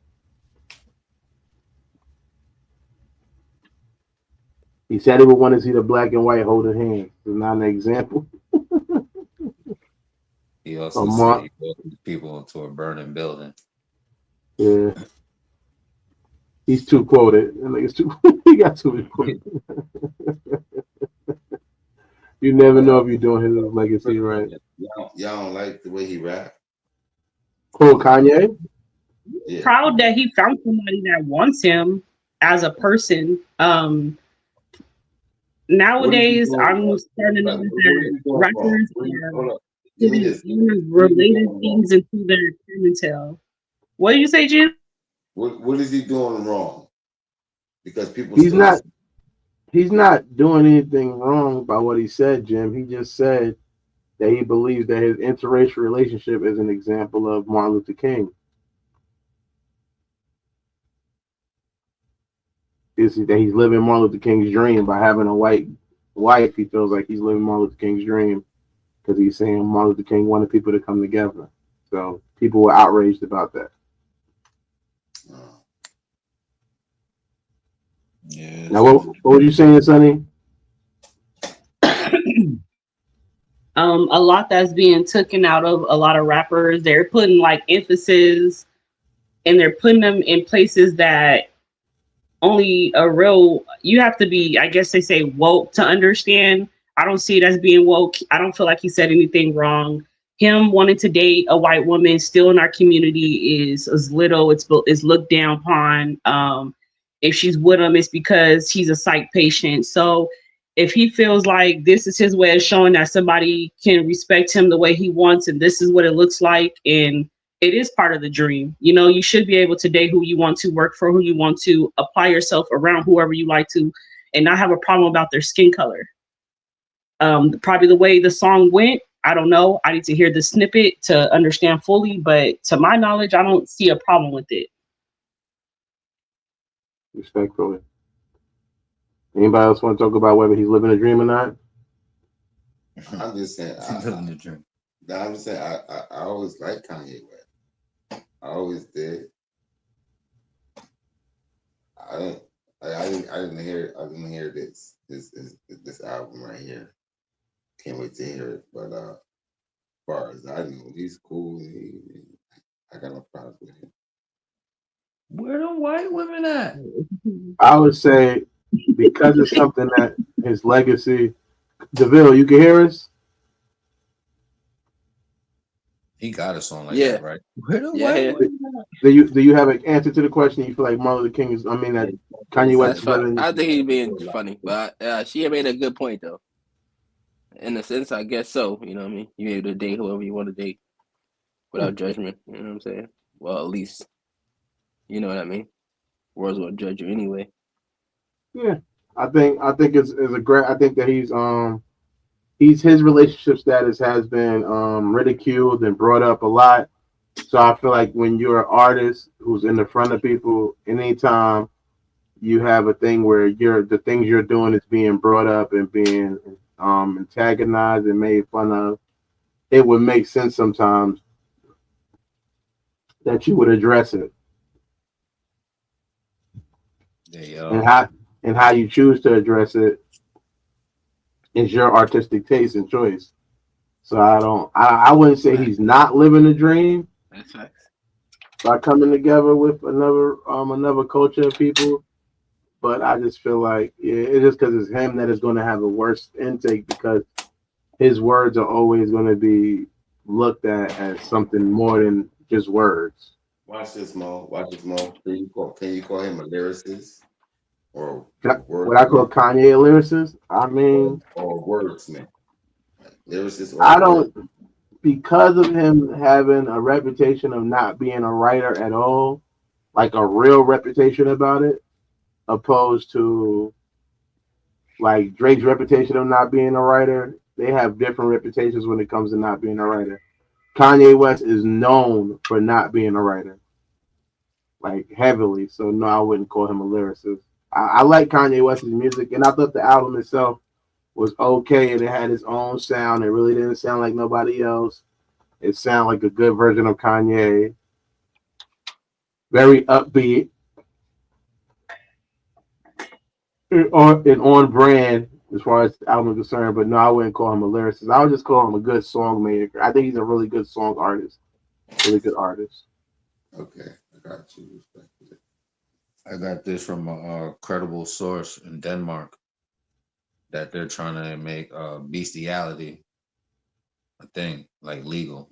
He said he would want to see the black and white holding hands. Is not an example. He also said he welcomed people into a burning building. Yeah. He's too quoted. He got too quoted. You never know if you're doing his legacy right. Y'all don't like the way he rap? Who, Kanye? Yeah. Proud that he found somebody that wants him as a person. Nowadays, I'm starting to notice that rappers are putting related things into their clientele. What do you say, Jim? What is he doing wrong? Because people He's not doing anything wrong by what he said, Jim. He just said that he believes that his interracial relationship is an example of Martin Luther King. Is that he's living Martin Luther King's dream by having a white wife? He feels like he's living Martin Luther King's dream because he's saying Martin Luther King wanted people to come together. So people were outraged about that. Yeah. Now, what were you saying, Sonny? A lot that's being taken out of a lot of rappers. They're putting like emphasis, and they're putting them in places that only you have to be, I guess they say, woke to understand. I don't see it as being woke. I don't feel like he said anything wrong. Him wanting to date a white woman still in our community is little. It's looked down upon. If she's with him, it's because he's a psych patient. So if he feels like this is his way of showing that somebody can respect him the way he wants, and this is what it looks like, and it is part of the dream. You know, you should be able to date who you want to, work for who you want to, apply yourself around whoever you like to, and not have a problem about their skin color. Probably the way the song went, I don't know. I need to hear the snippet to understand fully, but to my knowledge, I don't see a problem with it. Respectfully. Anybody else want to talk about whether he's living a dream or not? I'm just saying. Living the dream. I'm just saying. I always liked Kanye West. I always did. I didn't hear this album right here. Can't wait to hear it. But as far as I know, he's cool. I got no problems with him. Where the white women at? I would say because it's something that his legacy. DeVille, you can hear us? He got a song like that, right? Where the white women at? Do you have an answer to the question? You feel like Martin Luther King is? I mean, that Kanye West is better than you? I think he's being funny, but she made a good point though. In a sense, I guess so. You know what I mean? You're able to date whoever you want to date. without judgment. You know what I'm saying? Well, at least you know what I mean. World's gonna judge you anyway. Yeah, I think it's a great. I think that he's his relationship status has been ridiculed and brought up a lot. So I feel like when you're an artist who's in the front of people, anytime you have a thing where the things you're doing is being brought up and being antagonized and made fun of, it would make sense sometimes that you would address it. And how you choose to address it is your artistic taste and choice. So I wouldn't say he's not living the dream. That's facts. By coming together with another culture of people, but I just feel like it's just because it's him that is going to have a worse intake because his words are always going to be looked at as something more than just words. Watch this, Mo. Watch this, Mo. Can you call him a lyricist? Or what I call Kanye a lyricist? I mean, or wordsmith. Lyricist. I don't, because of him having a reputation of not being a writer at all, like a real reputation about it, opposed to like Drake's reputation of not being a writer. They have different reputations when it comes to not being a writer. Kanye West is known for not being a writer, like heavily. So no, I wouldn't call him a lyricist. I like Kanye West's music, and I thought the album itself was okay, and it had its own sound. It really didn't sound like nobody else. It sounded like a good version of Kanye. Very upbeat. And on brand as far as the album is concerned, but no, I wouldn't call him a lyricist. I would just call him a good song maker. I think he's a really good song artist. Really good artist. Okay, I got you. I got this from a credible source in Denmark that they're trying to make bestiality a thing, like legal.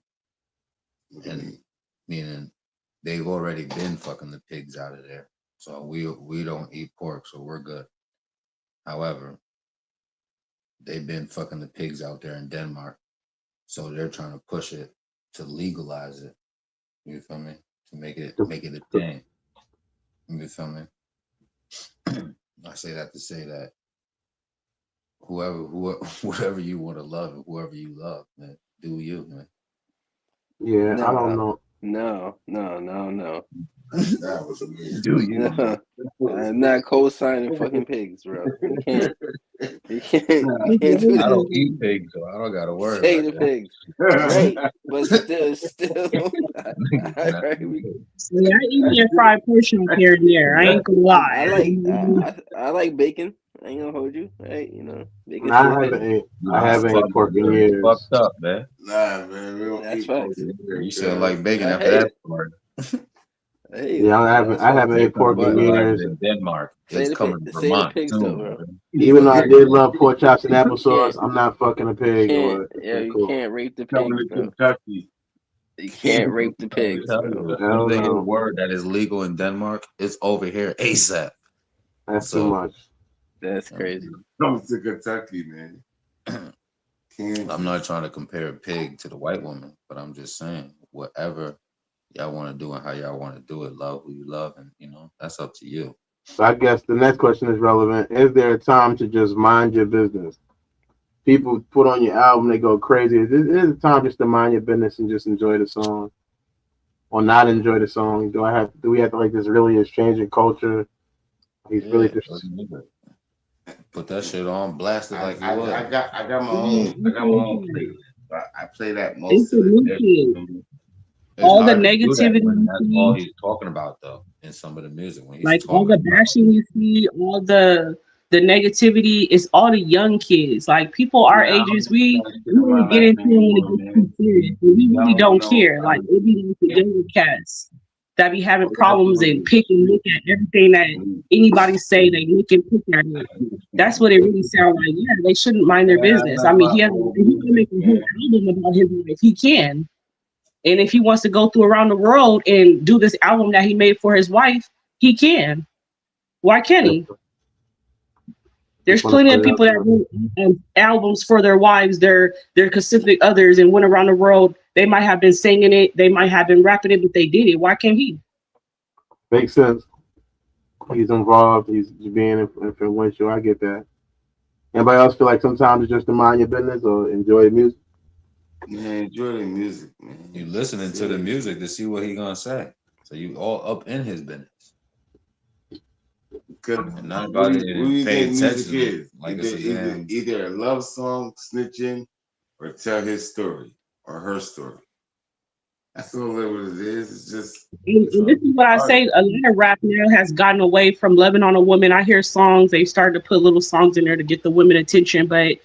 And meaning they've already been fucking the pigs out of there. So we don't eat pork, so we're good. However, they've been fucking the pigs out there in Denmark. So they're trying to push it to legalize it. You feel me? To make it a thing. You feel me? I say that to say that whoever you want to love and whoever you love, man, do you, man. Yeah, No, I don't know. No. That was amazing. Do you? No. I'm not co-signing fucking pigs, bro. You can't do that. I don't eat pigs, so I don't gotta worry Say about the that. pigs. Right. But still. Yeah, I eat me a fried portion here and there. I ain't gonna lie. I like bacon. I ain't gonna hold you, right? You know, bacon. I haven't ate pork in years. Fucked up, man. Nah, man, we don't That's eat facts. pork. You still like bacon I after hate that it. part. Yeah, I haven't ate pork in years. In Denmark, Say it's the coming pig- from say the Vermont pigs soon. though, bro. Even though I did love pork chops and applesauce, I'm not fucking a pig. You can't rape the Coming pigs, to bro. Kentucky. You can't rape the pigs, Tell bro. you, as soon as they get a word that is legal in Denmark, it's over here ASAP. That's too much. That's crazy. Comes to Kentucky, man. I'm not trying to compare a pig to the white woman, but I'm just saying, whatever y'all want to do and how y'all want to do it, love who you love, and that's up to you. So I guess the next question is relevant. Is there a time to just mind your business? People put on your album, they go crazy. Is it a time just to mind your business and just enjoy the song, or not enjoy the song? Do we have to like this really is changing culture? He's really just put that shit on, blast it like you would. I got my own playlist. I play that most of the time. All the negativity, that's all he's talking about, though, in some of the music. When he's like all the bashing you see, all the negativity, is all the young kids. Like people our ages, we really get into it when it gets too serious. We really don't care. Like it be like the younger cats that be having problems and pick and look at everything that anybody say. They look and pick at it. That's what it really sounds like. Yeah, they shouldn't mind their business. I mean, he can make a whole album about his life. He can. And if he wants to go through around the world and do this album that he made for his wife, he can. Why can't he? There's Just want to plenty put of it out people that there. do albums for their wives, their specific others, and went around the world. They might have been singing it, they might have been rapping it, but they did it. Why can't he? Makes sense. He's involved. He's being influential. I get that. Anybody else feel like sometimes it's just to mind your business or enjoy music? Man, enjoy the music, man. You listening to the music to see what he gonna say. So you all up in his business. Because Not what about do it you and pay think music attention is? like it's a damn. Either a love song, snitching, or tell his story or her story. That's all that what it is. It's just And this is what I art. say. A lot of rap now has gotten away from loving on a woman. I hear songs, they started to put little songs in there to get the women attention, but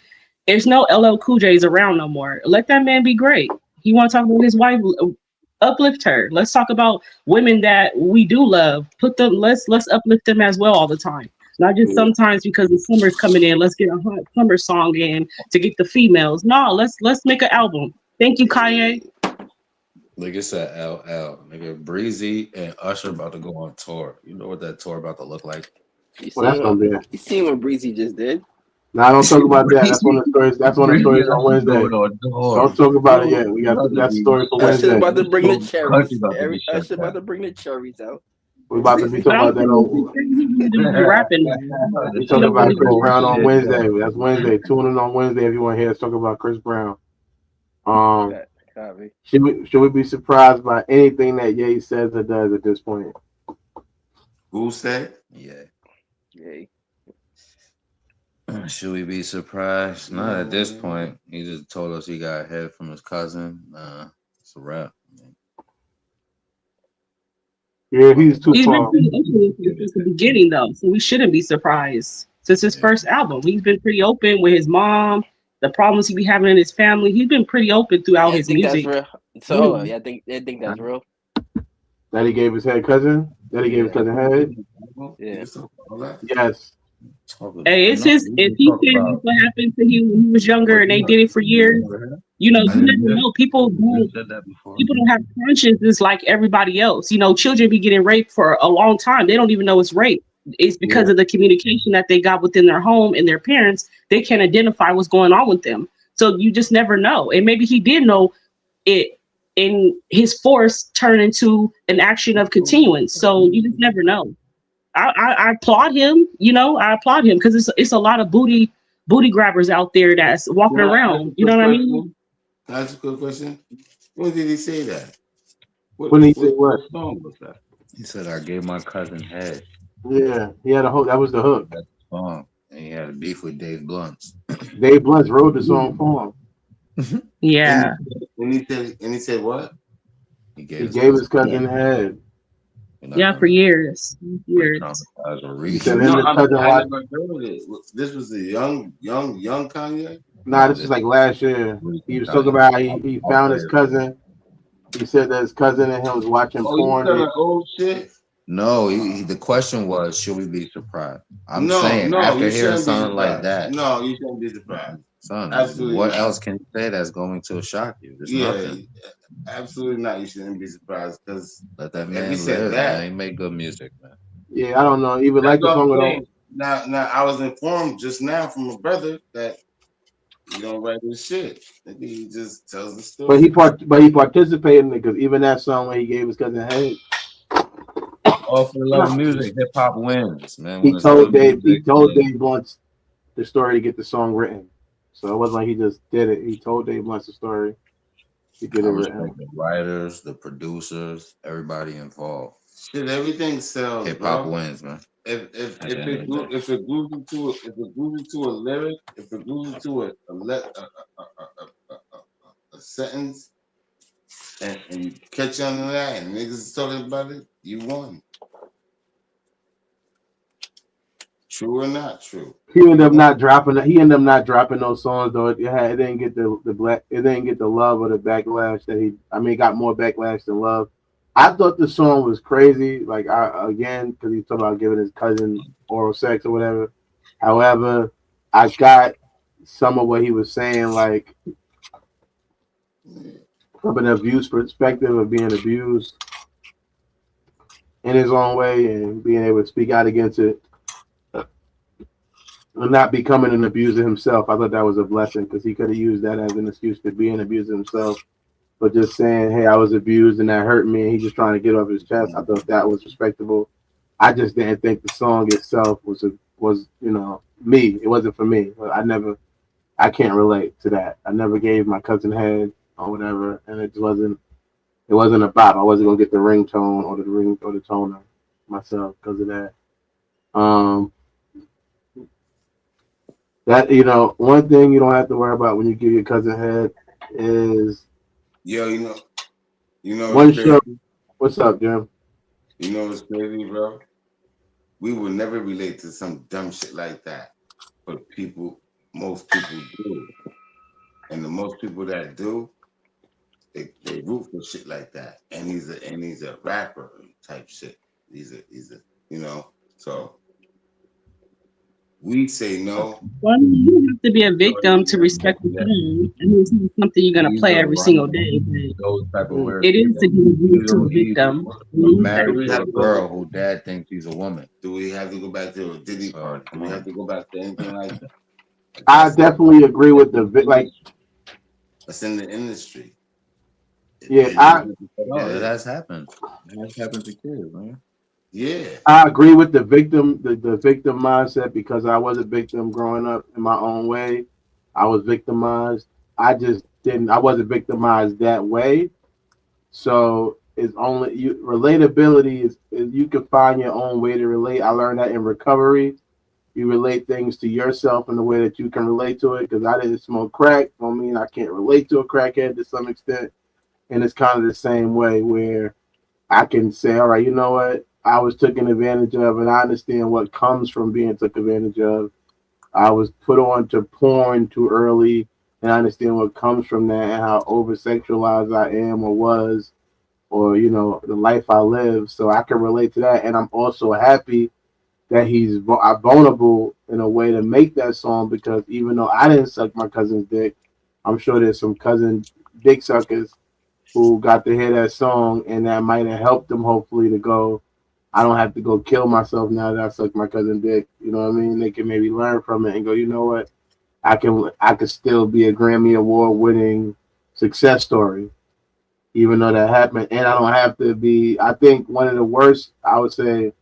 there's no LL Cool J's around no more. Let that man be great. He want to talk about his wife, uplift her. Let's talk about women that we do love. Put them. Let's uplift them as well all the time. Not just sometimes because the summer's coming in. Let's get a hot summer song in to get the females. No, let's make an album. Thank you, Kanye. Like I said, LL, nigga, Breezy and Usher about to go on tour. You know what that tour about to look like? Well, that's gonna be it. You seen what Breezy just did? Now don't talk about that. That's one of the stories. That's one of the stories on Wednesday. Don't talk about it yet. We got that story for Usher's Wednesday. about to bring the cherries. Usher About to bring the cherries out. We about to be But talking I'm about that saying on. he do be rapping. We talking about Chris Brown on Wednesday. That's Wednesday. Tune in on Wednesday if you want to hear us talk about Chris Brown. Should we be surprised by anything that Ye says or does at this point? Who said? Yeah. Yay. Should we be surprised? Not at this point. He just told us he got head from his cousin. It's a wrap. Yeah, he's too He's been far. pretty open since the beginning, though, so we shouldn't be surprised. Since his first album, he's been pretty open with his mom, the problems he be having in his family. He's been pretty open throughout his music. That's real. So hold on, I think that's real. That he gave his head cousin. That he gave his cousin head. Yeah. Yes. Hey, it's his. If he said what happened to him when he was younger, and they did it for years, you never know. People don't have consciences like everybody else. Children be getting raped for a long time. They don't even know it's rape. It's because of the communication that they got within their home and their parents. They can't identify what's going on with them. So you just never know. And maybe he did know it, and his force turned into an action of continuance. So you just never know. I applaud him. I applaud him because it's a lot of booty grabbers out there that's walking around. You know what I mean? That's a good question. When did he say that? When he said what? Song was that? He said, "I gave my cousin head." Yeah, he had a hook. That was the hook. That's the song, and he had a beef with Dave Blunts. Dave Blunts wrote the song for him. Yeah. And he said what? He gave his cousin head. Yeah, for years. Years. He said him and cousin I never heard it. This was a young Kanye? Nah, this is like last year. He was talking about how he found his cousin. He said that his cousin and him was watching porn. Old shit? No, the question was, should we be surprised? I'm saying after hearing something like that. No, you shouldn't be surprised. Son, Absolutely what not. else can you say that's going to shock you? There's nothing. Absolutely not. You shouldn't be surprised because let that man live. Man. He make good music, man. Yeah, I don't know. Even like the song at all. Now I was informed just now from a brother that he don't write his shit. Maybe he just tells the story. But he participated in it because even that song when he gave his cousin head. All for the love of music, hip hop wins, man. He told Dave Blunts the story to get the song written. So it wasn't like he just did it. He told Dave Blunts the story to get it written. The writers, the producers, everybody involved. Shit, everything sells. Hip hop wins, man. If it glues into a lyric, if it glues into a sentence, and you catch on to that, and niggas is talking about it, you won. True or not true? He ended up not dropping those songs though. It didn't get it didn't get the love or the backlash that it got more backlash than love. I thought the song was crazy, because he's talking about giving his cousin oral sex or whatever. However, I got some of what he was saying, like from an abuse perspective of being abused in his own way and being able to speak out against it. and not becoming an abuser himself. I thought that was a blessing because he could have used that as an excuse to be an abuser himself. But just saying, hey, I was abused and that hurt me, and he's just trying to get off his chest. I thought that was respectable. I just didn't think the song itself was me. It wasn't for me. I can't relate to that. I never gave my cousin head or whatever, and it wasn't a bop. I wasn't gonna get the ringtone or the toner myself because of that. Um, that one thing you don't have to worry about when you give your cousin head is Yo, one it's show. crazy. What's up, Jim? You know what's crazy, bro? We will never relate to some dumb shit like that. But most people do. And the most people that do, they root for shit like that. And he's a rapper type shit. He's a so we say no. Well, you don't have to be a victim to respect the Yeah, song. I mean, it's not something you're gonna he's play a every single runner. day, but Those type of weird it shit. is to give grief to a He's victim. Mhm. Do married we to have a to go? girl who dad thinks she's a woman. Do we have to go back to a Diddy So party? Do come we on. have to go back to anything like that? I That's definitely agree with like. that's in the industry. Yeah, It I is what the fuck No, it it is. has happened. It has happened to kids, man. Yeah. I agree with the victim mindset because I was a victim growing up in my own way. I was victimized. I just didn't. I wasn't victimized that way. So it's only relatability is you can find your own way to relate. I learned that in recovery. You relate things to yourself in the way that you can relate to it. Because I didn't smoke crack, don't mean I can't relate to a crackhead to some extent. And it's kind of the same way where I can say, all right, you know what? I was taken advantage of, and I understand what comes from being took advantage of. I was put on to porn too early, and I understand what comes from that and how over sexualized I am or was, or the life I live. So I can relate to that, and I'm also happy that he's vulnerable in a way to make that song because even though I didn't suck my cousin's dick, I'm sure there's some cousin dick suckers who got to hear that song and that might have helped them hopefully to go, I don't have to go kill myself now that I sucked my cousin dick. You know what I mean? They can maybe learn from it and go, you know what? I can still be a Grammy Award winning success story, even though that happened. And I don't have to be I think one of the worst, I would say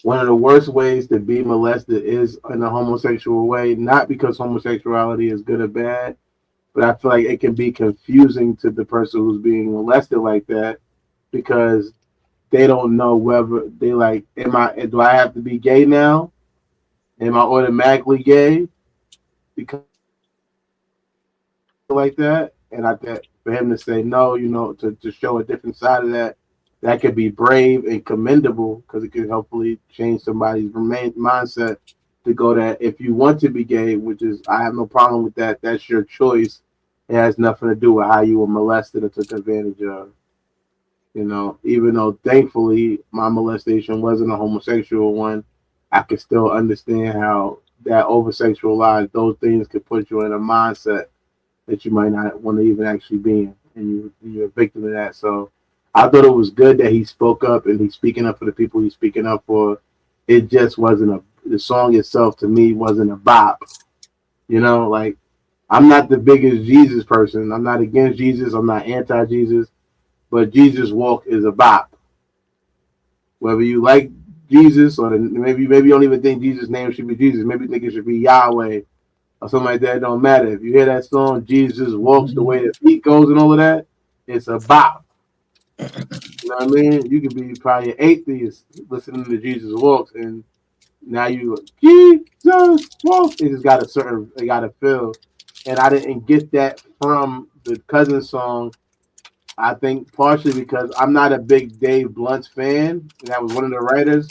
one of the worst ways to be molested is in a homosexual way, not because homosexuality is good or bad, but I feel like it can be confusing to the person who's being molested like that because they don't know whether they like, do I have to be gay now? Am I automatically gay because like that? And I think for him to say no, to show a different side of that could be brave and commendable because it could hopefully change somebody's mindset to go that if you want to be gay, which is I have no problem with that. That's your choice. It has nothing to do with how you were molested or took advantage of. Even though thankfully my molestation wasn't a homosexual one, I could still understand how that over sexualized those things could put you in a mindset that you might not want to even actually be in, and you're a victim of that. So I thought it was good that he spoke up and he's speaking up for the people he's speaking up for. It just wasn't the song itself to me wasn't a bop. Like I'm not the biggest Jesus person. I'm not against Jesus. I'm not anti Jesus. But Jesus Walk is a bop. Whether you like Jesus or maybe you don't even think Jesus' name should be Jesus. Maybe you think it should be Yahweh or something like that. It don't matter. If you hear that song, Jesus Walks the way the beat goes and all of that, it's a bop. You know what I mean? You could be probably an atheist listening to Jesus Walks, and now you Jesus Walks. It got a feel. And I didn't get that from the cousin song. I think partially because I'm not a big Dave Blunt's fan, and that was one of the writers.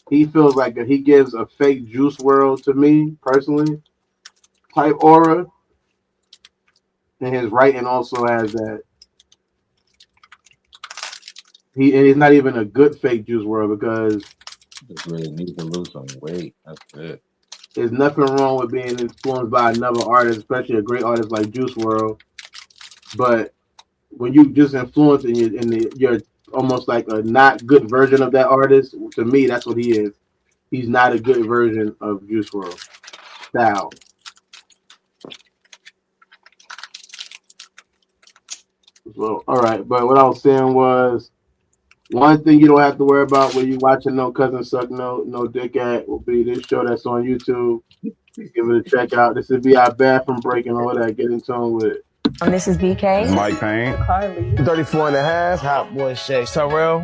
He feels like he gives a fake Juice World to me personally type aura, and his writing also has that. He's not even a good fake Juice World because Just really need to lose some weight. That's it. there's nothing wrong with being influenced by another artist, especially a great artist like Juice World. But when you just influence and you're almost like a not good version of that artist, to me, that's what he is. he's not a good version of Juice WRLD style. So, all right, but what I was saying was one thing you don't have to worry about when you watching No Cousin Suck No Dick at will be this show that's on YouTube. Give it a check out. This will be our bathroom break and all that. Get in tune with it. This is BK. Mike Payne. Carly. 34 and a half. Hot Boy Shay. Tyrell.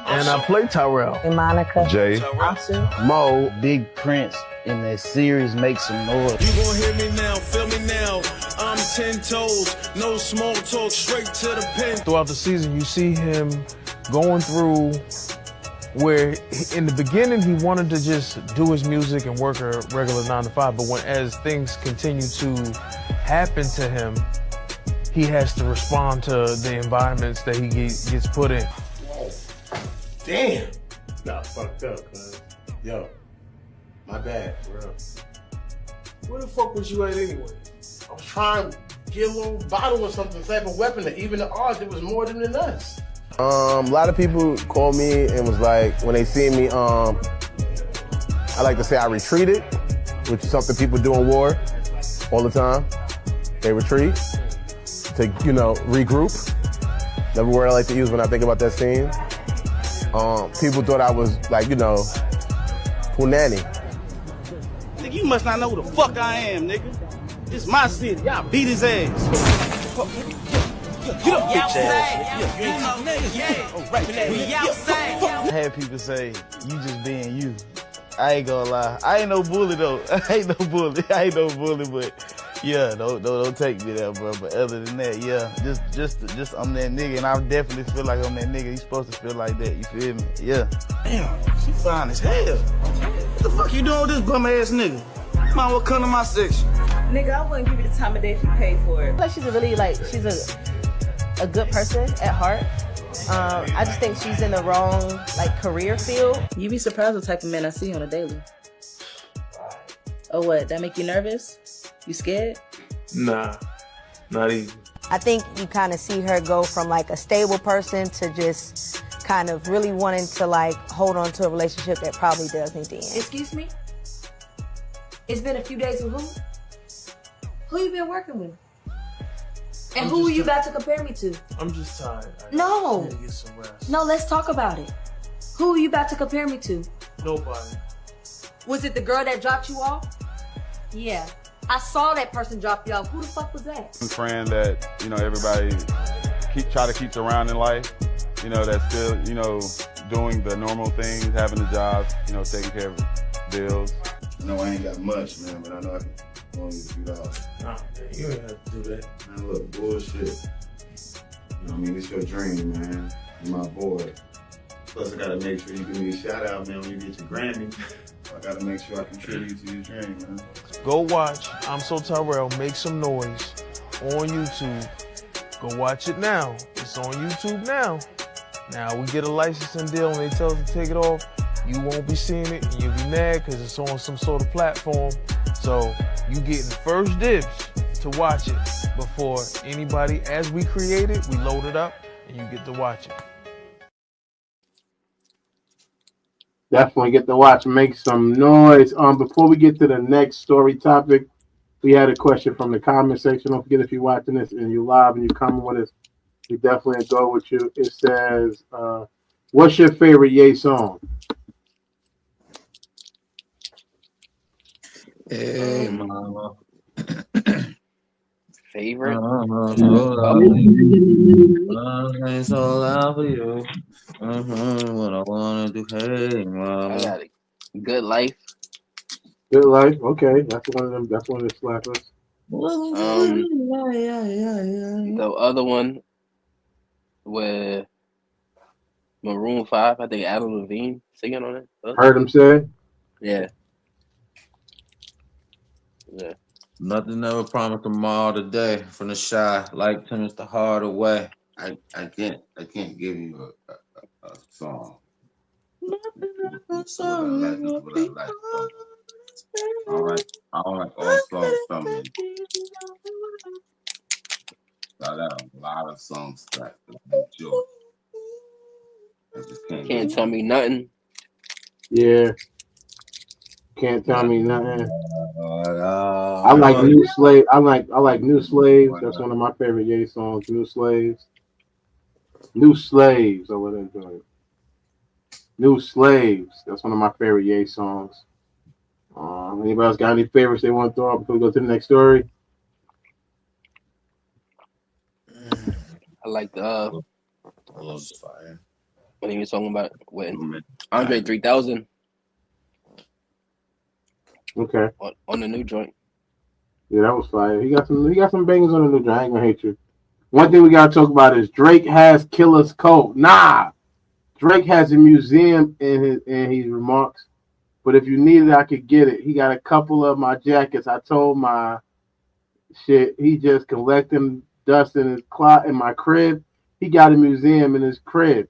And I play Tyrell. And Monica. Jay. Asu. Mo. Big Prince in that series Make Some Noise. You gon' hear me now, feel me now. I'm 10 toes, no small talk, straight to the pen. Throughout the season, you see him going through where in the beginning he wanted to just do his music and work a regular 9 to 5, but as things continue to happen to him, he has to respond to the environments that he gets put in. Whoa. Damn. Nah, fucked up, cuz. Yo, my bad, bro. Where the fuck was you at anyway? I was trying to get a little bottle or something, type of weapon that even the odds, it was more than us. A lot of people call me and was like, when they see me, I like to say I retreated, which is something people do in war all the time. They retreat to, regroup. Another word I like to use when I think about that scene. People thought I was like, punani. Nigga, you must not know who the fuck I am, nigga. This my city. Y'all beat his ass. Get up, bitch ass. You ain't talking niggas. We outside. I had people say, you just being you. I ain't gonna lie. I ain't no bully though. I ain't no bully, but yeah, don't take me there, bro. But other than that, yeah, just I'm that nigga, and I definitely feel like I'm that nigga. You supposed to feel like that. You feel me? Yeah. Damn, she fine as hell. What the fuck you doing with this bum ass nigga? Might well come to my section. Nigga, I wouldn't give you the time of day if you paid for it. Like she's a good person at heart. I just think she's in the wrong career field. You be surprised what type of men I see on a daily. Oh, what? That make you nervous? You scared? Nah, not even. I think you kind of see her go from a stable person to just kind of really wanting to hold on to a relationship that probably does need to end. Excuse me? It's been a few days with who? Who you been working with? And who are you about to compare me to? I'm just tired. No. Need to get some rest. No, let's talk about it. Who are you about to compare me to? Nobody. Was it the girl that dropped you off? Yeah. I saw that person drop you off. Who the fuck was that? A friend that, everybody try to keep around in life, that's still, doing the normal things, having a job, taking care of bills. No, I ain't got much, man, but I know I can only use $2. Nah, man, you ain't have to do that. Man, look, bullshit. You know what I mean? It's your dream, man. You're my boy. Plus, I gotta make sure you give me a shout out, man, when you get your Grammy. I gotta make sure I contribute to your dream, man. Go watch I'm So Tyrell, Make Some Noise on YouTube. Go watch it now. It's on YouTube now. Now we get a licensing deal and they tell us to take it off. You won't be seeing it and you'll be mad because it's on some sort of platform. So you getting first dibs to watch it before anybody. As we create it, we load it up and you get to watch it. Definitely get to watch Make Some Noise. Before we get to the next story topic, we had a question from the comment section. Don't forget, if you're watching this and you're live and you comment with us, we definitely adore with you. It says, what's your favorite Ye song? Hey, mama. Favorite? It's all out for you. What I wanna do, hey, mama. I got it. Good Life. Good Life. Okay, that's one of them. That's one of the slappers. The other one with Maroon 5, I think Adam Levine singing on it. Heard him say? Yeah. Nothing ever promised tomorrow today from the shy. Like Timmons the harder way. I can't give you a song. All right, all songs from me. I got a lot of songs that I enjoy. I just Can't tell me nothing. Yeah. Can't tell me nothing. I I like know New you. Slave. I like New Slaves. That's one of my favorite Ye songs. New Slaves. New Slaves. I would enjoy it. New Slaves. That's one of my favorite Ye songs. Anybody else got any favorites they want to throw out before we go to the next story? I like Those fire. when he was talking about when Andre 3000 Okay. on the new joint. Yeah, that was fire. He got some bangers on the new joint. I ain't gonna hate you. One thing we gotta talk about is Drake has Killer's coat. Nah, Drake has a museum in his remarks. But if you need it, I could get it. He got a couple of my jackets. I told my shit. He just collecting dust in his closet in my crib. He got a museum in his crib.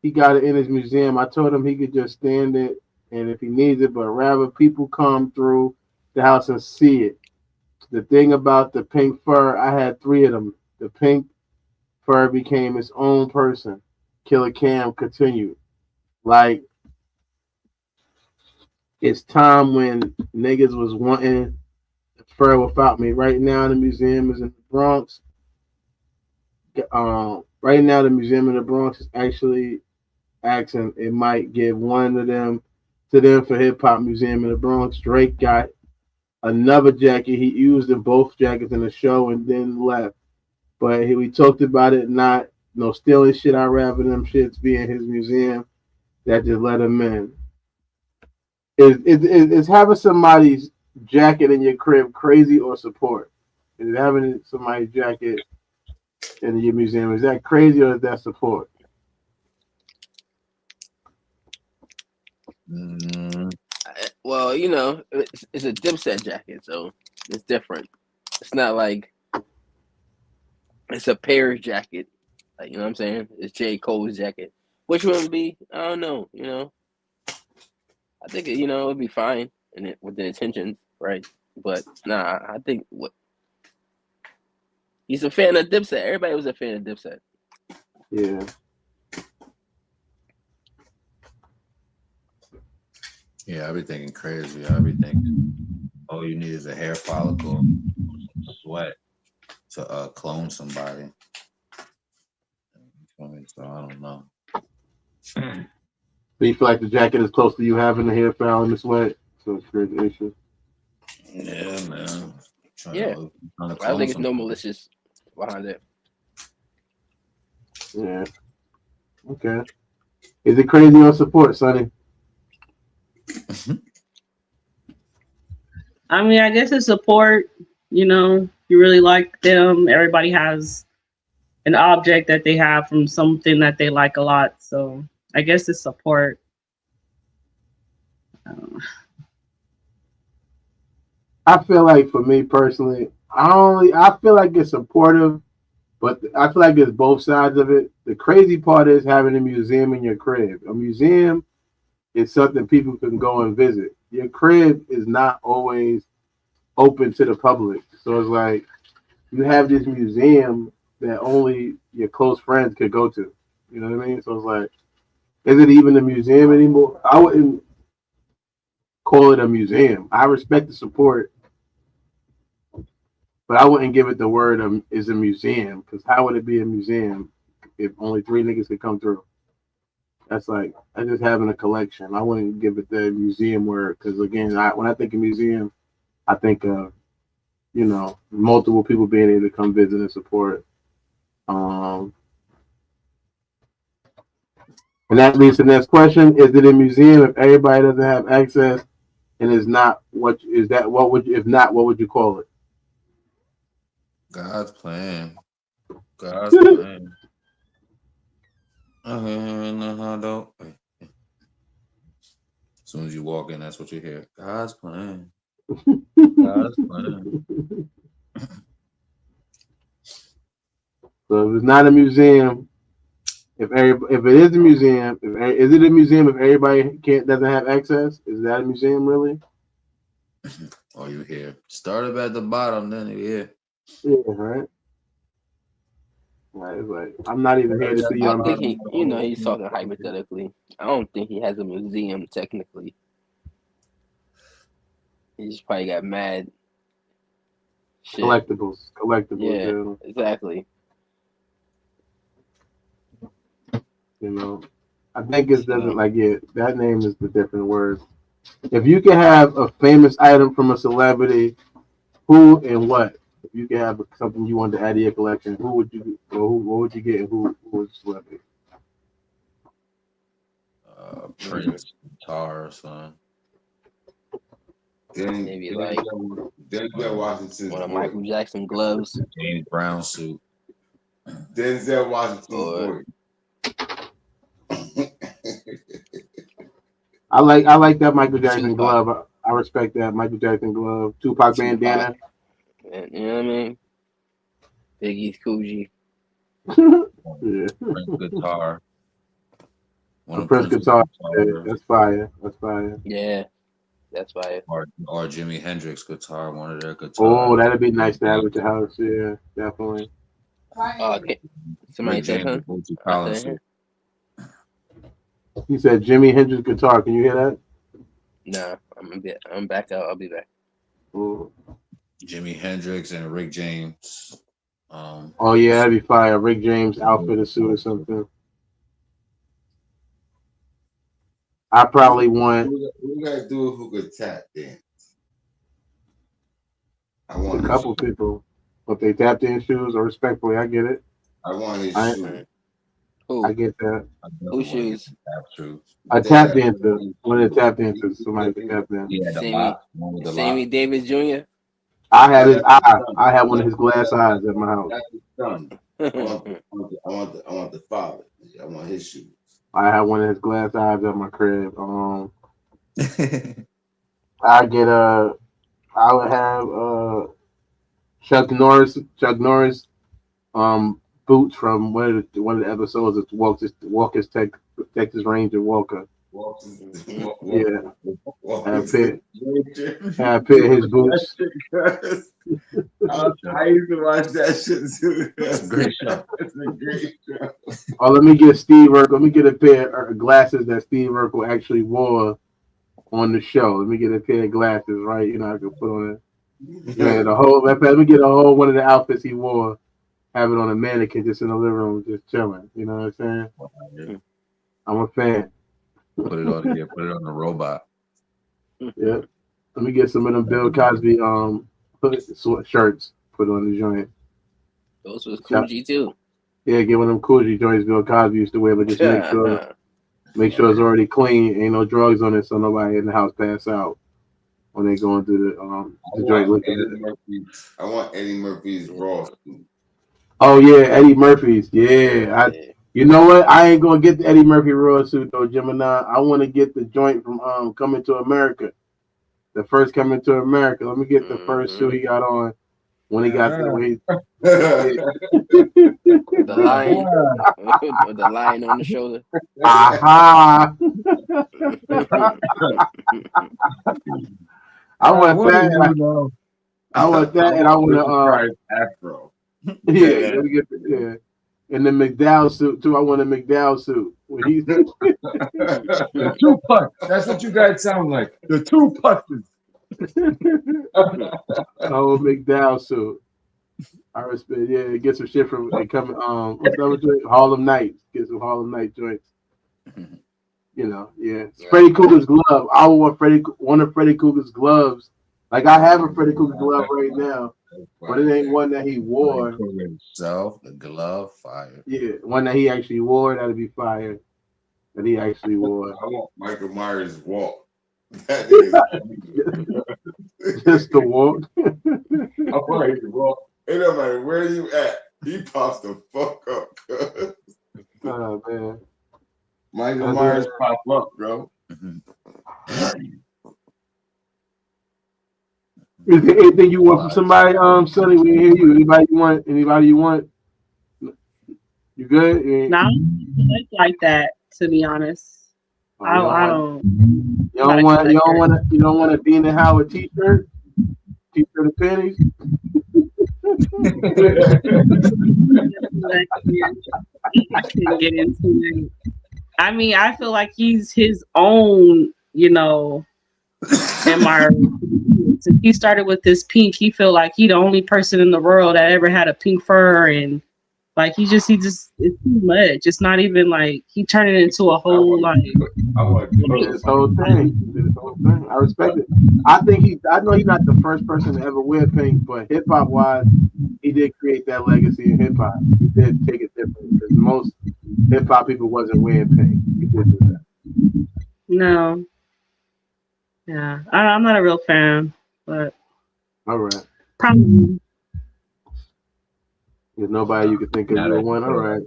He got it in his museum. I told him he could just stand it, and if he needs it, but rather people come through the house and see it. The thing about the pink fur, I had 3 of them. The pink fur became its own person. Killer Cam continued. Like, it's time when niggas was wanting fur without me. Right now, the museum is in the Bronx. Right now, the museum in the Bronx is actually asking it might give one of them to them for Hip Hop Museum in the Bronx. Drake got another jacket. He used in both jackets in the show and then left. But we talked about it, not no stealing shit. I'd rather them shits be in his museum. That just let him in. Is having somebody's jacket in your crib crazy or support? Is having somebody's jacket in your museum, is that crazy or is that support? Well, you know, it's a Dipset jacket, so it's different. It's not like it's a Paris jacket. Like, you know what I'm saying? It's J. Cole's jacket. Which one would be? I don't know. You know, I think it'd be fine with the intentions, right? But nah, I think what he's a fan of Dipset. Everybody was a fan of Dipset. Yeah. Yeah, I be thinking crazy. I be thinking all you need is a hair follicle, sweat to clone somebody. So I don't know. So you feel like the jacket is close to you having the hair foul in the sweat, so it's creates an issue. Yeah, man. Yeah, I don't think it's no malicious behind it. Yeah. Okay. Is it crazy on support, Sonny? I mean, I guess it's support. You know, you really like them. Everybody has an object that they have from something that they like a lot. So I guess it's support. I feel like for me personally, I feel like it's supportive, but I feel like it's both sides of it. The crazy part is having a museum in your crib. A museum is something people can go and visit. Your crib is not always open to the public. So it's like you have this museum that only your close friends could go to. You know what I mean? So it's like, is it even a museum anymore? I wouldn't call it a museum. I respect the support, but I wouldn't give it the word is a museum, because how would it be a museum if only 3 niggas could come through? That's just having a collection. I wouldn't give it the museum word, because again, when I think of museum, I think of multiple people being able to come visit and support. And that leads to the next question: is it a museum if everybody doesn't have access, and is not what is that? What would if not? What would you call it? God's plan. God's plan. As soon as you walk in, that's what you hear. God's plan. God's plan. So if it's not a museum, if it is a museum, is it a museum if everybody doesn't have access? Is that a museum really? Oh, you hear? Start up at the bottom, then you hear. Yeah, right. Right, it's like I'm not even here to see you. I think he's talking hypothetically. I don't think he has a museum technically. He just probably got mad shit. Collectibles, Yeah, exactly. You know, I think it doesn't like that name is the different word. If you can have a famous item from a celebrity, who and what? If you can have something you want to add to your collection, who would you? Or what would you get? And who was the celebrity? Prince guitar or something. Maybe like Denzel Washington's one of boy. Michael Jackson gloves. James Brown suit. Denzel Washington's boy. I like that Michael Jackson glove. I respect that Michael Jackson glove. Tupac bandana. You know what I mean? Biggie's Coogee. Yeah. Prince guitar. A Prince guitar. That's fire. That's fire. Yeah, that's fire. Or Jimi Hendrix guitar, one of their guitars. Oh, that'd be nice to have at your house. Yeah, definitely. Okay. Somebody said something? He said Jimi Hendrix guitar. Can you hear that? No, I'm back out. I'll be back. Ooh. Jimi Hendrix and Rick James. Oh yeah, that'd be fire. Rick James outfit a suit or something. I probably want. We gotta do who could tap dance. I want a couple people, but they tap dance shoes or respectfully. I get it. I want his shoes. I get that. Who shoes? A tap dancer. One of the tap dancers. Somebody can tap dance. Sammy Davis Jr. I had his eye. I had one of his glass eyes at my house. That's his son. I want the father. I want his shoes. I had one of his glass eyes at my crib. I get I would have Chuck Norris boots from one of the episodes of Walker's Texas Ranger Walker. Yeah. Have his boots. I used to watch that shit too. That's a great show. It's a great show. Oh, let me get Steve Urkel. Let me get a pair of glasses that Steve Urkel actually wore on the show. Let me get a pair of glasses, right? You know, I can put on it. Yeah, let me get a whole one of the outfits he wore. Have it on a mannequin just in the living room, just chilling. You know what I'm saying? I'm a fan. Put it on together. Put it on the robot. Yeah. Let me get some of them Bill Cosby shirts. Put on the joint. Those was Coogee too. Yeah, get one of them Coogee joints Bill Cosby used to wear, but just make sure it's already clean. Ain't no drugs on it, so nobody in the house pass out when they going through the joint looking at it. I want Eddie Murphy's Raw suit. Oh yeah, Eddie Murphy's. Yeah, you know what? I ain't gonna get the Eddie Murphy Raw suit though, Gemini. I want to get the joint from Coming to America. The first Coming to America. Let me get the first suit he got on when he got the the lion on the shoulder. Aha! I want that. I want that, and I want Afro. Yeah, let me get and the McDowell suit too. I want a McDowell suit. When he's the two pucks. That's what you guys sound like. The two pucks. Oh, McDowell suit. I respect. Yeah, get some shit from they coming. What's that joint? Harlem Nights. Get some Harlem Night joints. You know, yeah. Freddy Krueger's glove. I want one of Freddy Krueger's gloves. Like I have a Freddy Krueger glove right now. But it ain't one that he wore. Himself, the glove, fire. Yeah, one that he actually wore, that'd be fire. That he actually wore. I want Michael Myers' walk. Just the walk. I want him to walk. It don't matter where you at. He pops the fuck up. Oh man. Michael Myers pop up, bro. Is there anything you want from somebody, Sonny? We hear you. Anybody you want? You good? No, it's like that. To be honest, I don't. You don't want a Dean and Howard T-shirt? T-shirt and panties? I can get into it. I mean, I feel like he's his own, And my since he started with this pink, he feel like he the only person in the world that ever had a pink fur, and like he just it's too much. It's not even like he turned it into a whole like. He did his whole thing. He did his whole thing. I respect it. I know he's not the first person to ever wear pink, but hip hop wise, he did create that legacy in hip hop. He did take it different because most hip hop people wasn't wearing pink. He did do that. No, yeah, I'm not a real fan, but all right. Probably. There's nobody you could think of you one. All right.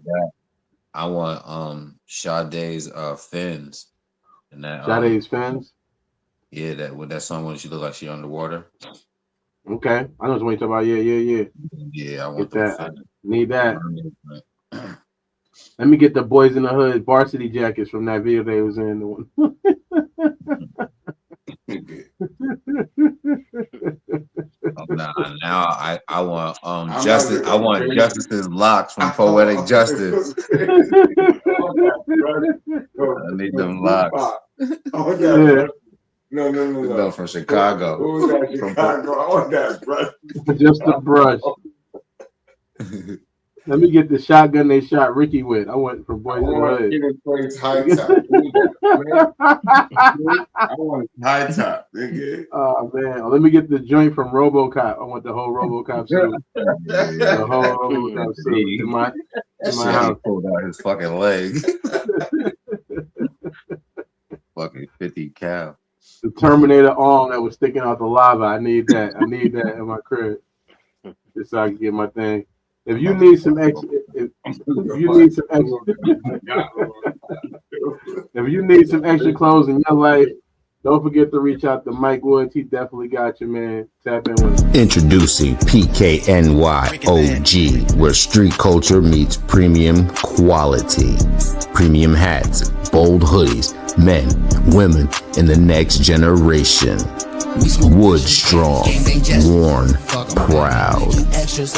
I want Sade's fins. And that Sade's fins? Yeah, that with that song when she look like she underwater. Okay. I know what you're talking about. Yeah. Yeah, I want that. I need that. Let me get the Boys in the Hood varsity jackets from that video they was in. Now I want Justice. I want Justice's locks from Poetic Justice. I need them locks. No, from Chicago. Who was that? Chicago. I want that brush. Just the brush. Let me get the shotgun they shot Ricky with. I went for Boys in the Hood. High top. I want high top. Oh man! Let me get the joint from RoboCop. I want the whole RoboCop suit. The whole RoboCop suit in my house. Pulled out his fucking leg. Fucking 50 cal. The Terminator arm that was sticking out the lava. I need that. I need that in my crib, just so I can get my thing. If you need some extra, if you need some extra clothes in your life, don't forget to reach out to Mike Woods. He definitely got you, man. Tap in with him. Introducing PKNY OG, where street culture meets premium quality. Premium hats, bold hoodies, men, women, and the next generation. Wood strong, worn, proud.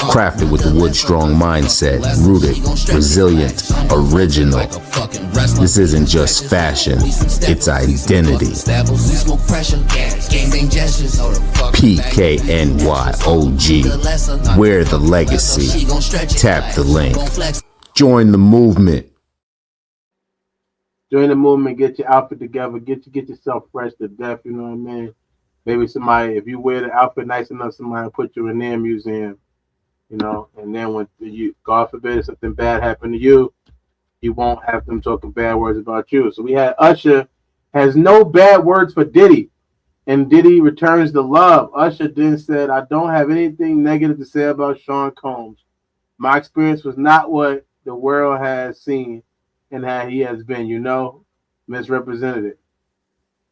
Crafted with the Wood strong mindset, rooted, resilient, original. This isn't just fashion, it's identity. PKNYOG. Wear the legacy. Tap the link. Join the movement. Join the movement. Get your outfit together. Get yourself fresh to death. You know what I mean? Maybe somebody, if you wear the outfit nice enough, somebody will put you in their museum. You know, and then when you, God forbid, something bad happened to you, you won't have them talking bad words about you. So we had Usher has no bad words for Diddy, and Diddy returns the love. Usher then said, "I don't have anything negative to say about Sean Combs. My experience was not what the world has seen and how he has been, misrepresented it."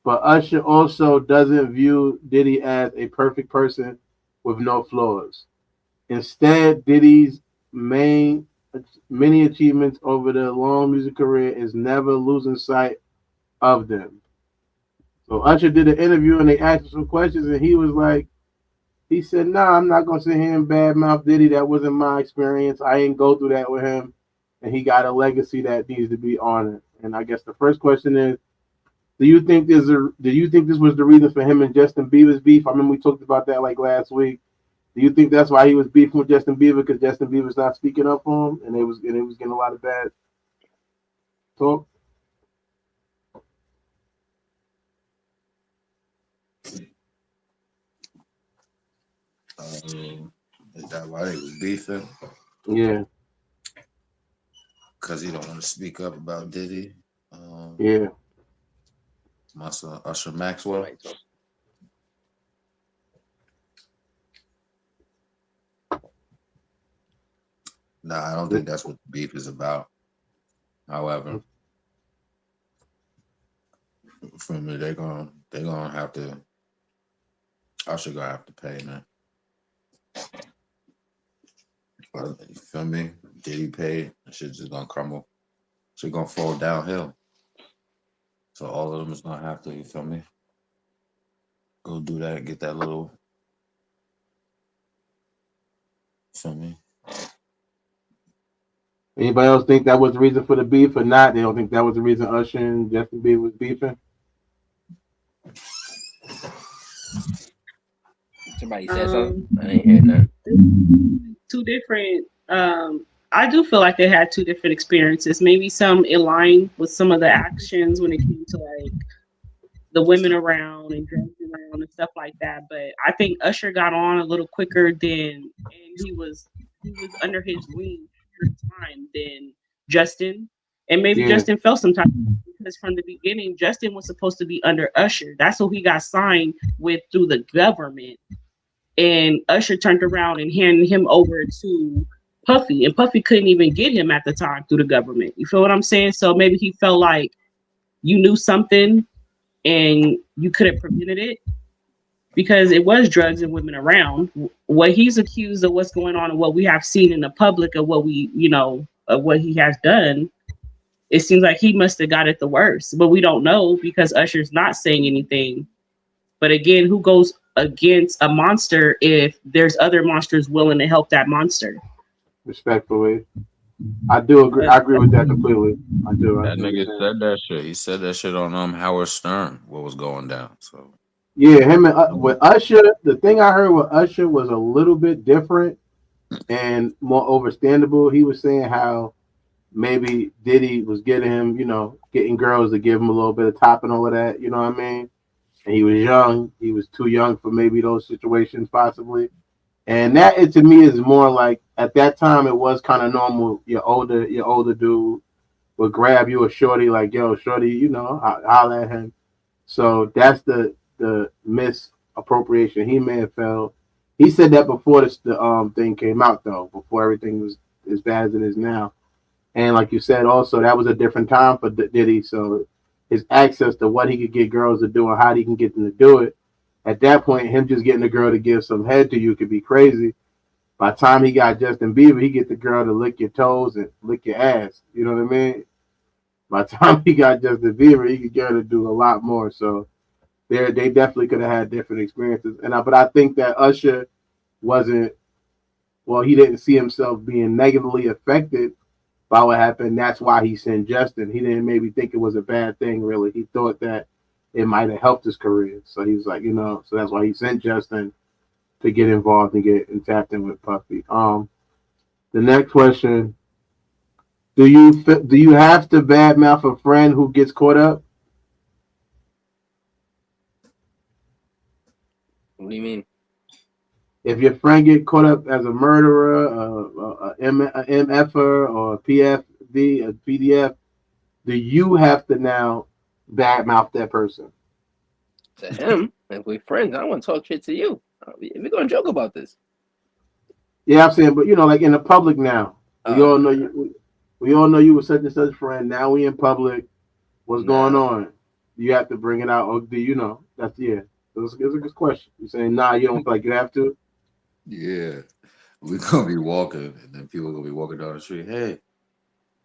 But Usher also doesn't view Diddy as a perfect person with no flaws. Instead, Diddy's many achievements over the long music career is never losing sight of them. So Usher did an interview and they asked him some questions and he said, "Nah, I'm not gonna sit here and badmouth Diddy. That wasn't my experience. I didn't go through that with him, and he got a legacy that needs to be honored." And I guess the first question is, do you think this was the reason for him and Justin Bieber's beef? I remember we talked about that like last week. Do you think that's why he was beefing with Justin Bieber because Justin Bieber's not speaking up for him, and it was getting a lot of bad talk? Is that why they was beefing? Yeah. Because he don't want to speak up about Diddy. Yeah. My son Usher Maxwell. Nah, I don't think that's what the beef is about. However, for me, they're gonna have to. Usher gonna have to pay, man. But you feel me? Diddy paid, shit just gonna crumble. Shit gonna fall downhill. So all of them is gonna have to, you feel me? Go do that, get that little, feel me? Anybody else think that was the reason for the beef or not? They don't think that was the reason Usher and Justin Bieber was beefing? Somebody said something. I ain't hear nothing. Two different. I do feel like they had two different experiences. Maybe some align with some of the actions when it came to like the women around and drugs around and stuff like that. But I think Usher got on a little quicker than, and he was under his wing for time than Justin. And maybe Yeah. Justin felt some type of, because from the beginning, Justin was supposed to be under Usher. That's who he got signed with through the government. And Usher turned around and handed him over to Puffy, and Puffy couldn't even get him at the time through the government. You feel what I'm saying? So maybe he felt like you knew something and you could have prevented it because it was drugs and women around. What he's accused of, what's going on, and what we have seen in the public of what we, of what he has done, it seems like he must have got it the worst. But we don't know because Usher's not saying anything. But again, who goes against a monster if there's other monsters willing to help that monster? Respectfully, I do agree. I agree with that completely. I do. That nigga said that shit. He said that shit on Howard Stern. What was going down? So yeah, him and with Usher. The thing I heard with Usher was a little bit different and more understandable. He was saying how maybe Diddy was getting him, getting girls to give him a little bit of top and all of that. You know what I mean? And he was young. He was too young for maybe those situations, possibly. And that, to me, is more like at that time it was kind of normal. Your older dude would grab you a shorty, like, yo, shorty, holler at him. So that's the misappropriation he may have felt. He said that before the thing came out, though, before everything was as bad as it is now. And like you said, also that was a different time for Diddy. So his access to what he could get girls to do and how he can get them to do it. At that point, him just getting a girl to give some head to you could be crazy. By the time he got Justin Bieber, he get the girl to lick your toes and lick your ass. You know what I mean? By the time he got Justin Bieber, he could get her to do a lot more. So they definitely could have had different experiences. But I think that Usher wasn't. Well, he didn't see himself being negatively affected by what happened. That's why he sent Justin. He didn't maybe think it was a bad thing, really. He thought that it might have helped his career. So he was like, so that's why he sent Justin to get involved and tapped in with Puffy. The next question: Do you have to badmouth a friend who gets caught up? What do you mean? If your friend get caught up as a murderer, a MFer, or a PFD, a PDF, do you have to now badmouth that person? To him, if we're friends, I don't want to talk shit to you. We're gonna joke about this. Yeah, I'm saying, but like in the public now, we all know you. We all know you were such and such friend. Now we in public. What's going on? You have to bring it out, or do you know? That's It's a good question. You saying you don't feel like you have to? yeah, we're gonna be walking, and then people are gonna be walking down the street. Hey,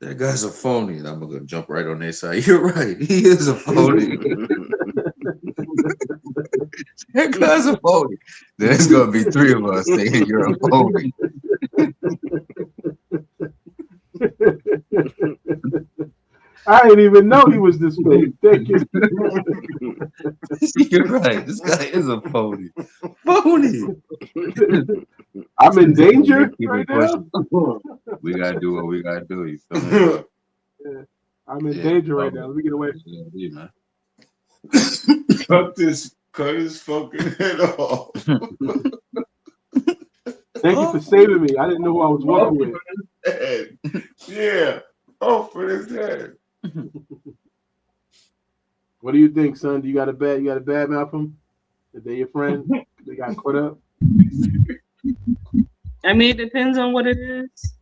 that guy's a phony, and I'm gonna jump right on their side. You're right, he is a phony. That guy's a phony. There's gonna be three of us saying you're a phony. I didn't even know he was this big. Thank you. You're right. This guy is a phony. Phony. I'm in danger right now. We gotta do what we gotta do. You feel me? Yeah. I'm in danger right now. Let me get away. Yeah, man. Cut his fucking head off. Thank you for saving me. I didn't know who I was working with. Yeah. For his head. What do you think, son? You got a bad mouth him? If they're your friend, they got caught up. I mean, it depends on what it is.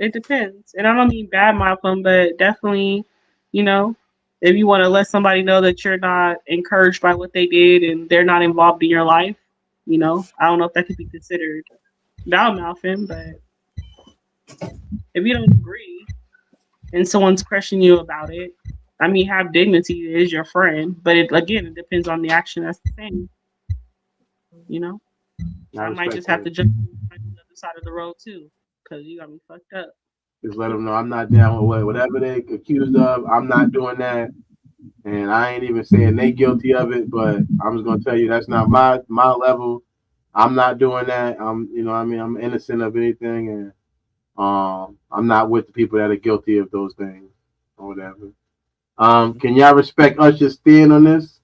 It depends, and I don't mean bad mouth them, but definitely, if you want to let somebody know that you're not encouraged by what they did and they're not involved in your life, I don't know if that could be considered bad mouthing, but if you don't agree and someone's questioning you about it, I mean, have dignity. It is your friend, but it depends on the action that's the same. I might just have to jump on the other side of the road too, because you got me fucked up. Just let them know I'm not down with whatever they accused of. I'm not doing that. And I ain't even saying they guilty of it, but I'm just gonna tell you that's not my level. I'm not doing that. I'm innocent of anything, and I'm not with the people that are guilty of those things or whatever. Can y'all respect Usher's stand on this?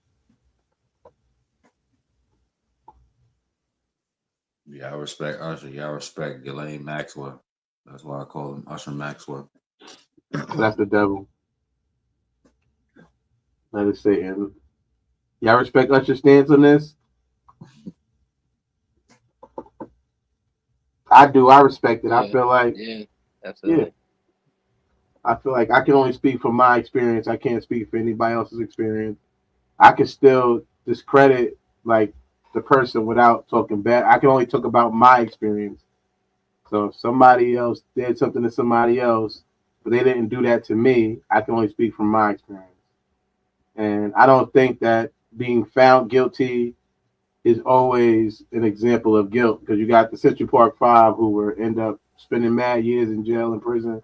Yeah, I respect Usher. Yeah, I respect Ghislaine Maxwell. That's why I call him Usher Maxwell. That's the devil. Let us say, and y'all respect Usher's stance on this? I do. I respect it. Yeah, I feel like, yeah, yeah, absolutely. I feel like I can only speak from my experience. I can't speak for anybody else's experience. I can still discredit like the person without talking bad. I can only talk about my experience. So if somebody else did something to somebody else, but they didn't do that to me, I can only speak from my experience. And I don't think that being found guilty is always an example of guilt because you got the Central Park Five who were end up spending mad years in jail and prison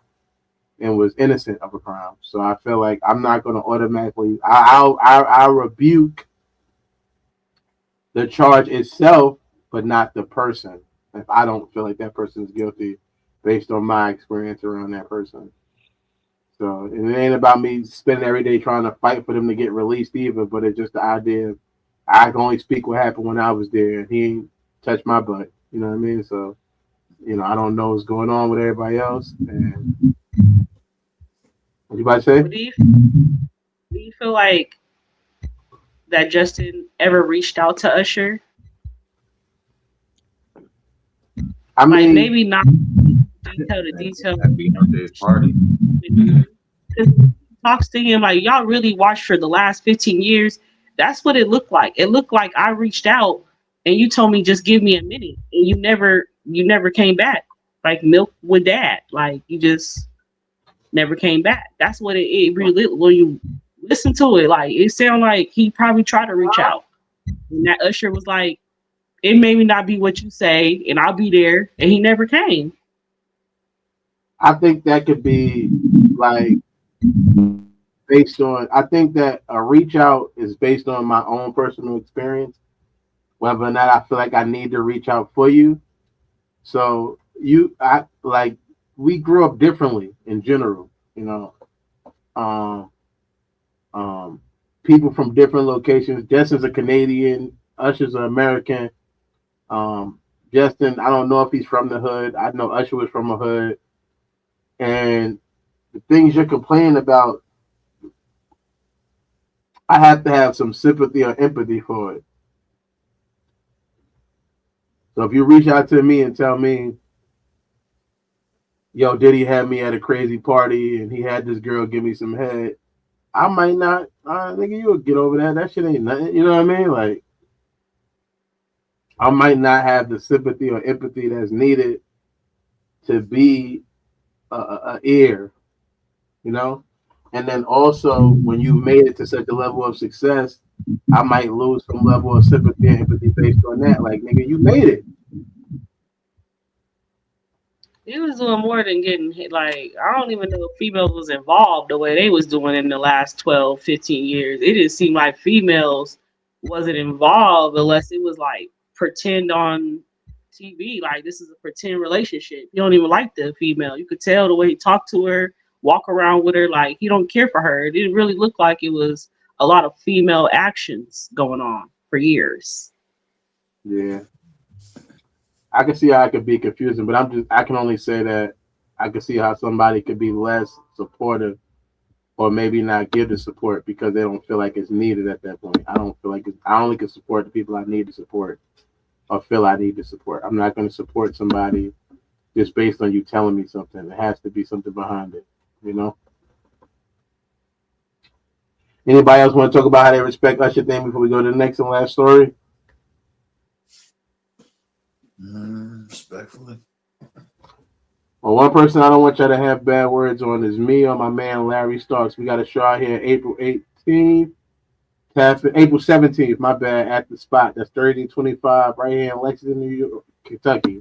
and was innocent of a crime. So I feel like I'm not going to automatically. I rebuke the charge itself, but not the person. If I don't feel like that person is guilty, based on my experience around that person. So it ain't about me spending every day trying to fight for them to get released either. But it's just the idea of I can only speak what happened when I was there, and he ain't touched my butt. You know what I mean? So I don't know what's going on with everybody else. And what you about to say? What do you feel like that Justin ever reached out to Usher? I Like mean, maybe not detail to detail. At Beyonce's party. Because talks to him like y'all really watched for the last 15 years. That's what it looked like. It looked like I reached out and you told me just give me a minute, and you never came back. Like milk with dad. Like you just never came back. That's what it really when you listen to it. Like it sounded like he probably tried to reach out, and that Usher was like, it may not be what you say, and I'll be there, and he never came. I think that could be like based on. I think that a reach out is based on my own personal experience, whether or not I feel like I need to reach out for you. So I like we grew up differently in general. You know, um, um, people from different locations. Justin's a Canadian. Usher's an American. Um, Justin, I don't know if he's from the hood. I know Usher was from a hood, and the things you're complaining about, I have to have some sympathy or empathy for it. So if you reach out to me and tell me, yo, Diddy had me at a crazy party and he had this girl give me some head, I might not, nigga, you'll get over that. That shit ain't nothing. You know what I mean? Like, I might not have the sympathy or empathy that's needed to be a ear, you know? And then also, when you made it to such a level of success, I might lose some level of sympathy and empathy based on that. Like, nigga, you made it. He was doing more than getting hit. Like, I don't even know if females was involved the way they was doing in the last 12, 15 years. It didn't seem like females wasn't involved unless it was like pretend on TV. Like, this is a pretend relationship. He don't even like the female. You could tell the way he talked to her, walk around with her. Like, he don't care for her. It didn't really look like it was a lot of female actions going on for years. Yeah. I can see how it could be confusing, but I can only say that I can see how somebody could be less supportive or maybe not give the support because they don't feel like it's needed at that point. I don't feel like I only can support the people I need to support or feel I need to support. I'm not going to support somebody just based on you telling me something. It has to be something behind it, you know? Anybody else want to talk about how they respect Usher thing before we go to the next and last story? Respectfully. Well, one person I don't want y'all to have bad words on is me or my man Larry Starks. We got a show out here April 18th, April 17th, my bad, at the spot. That's 3025 right here in Lexington, New York, Kentucky.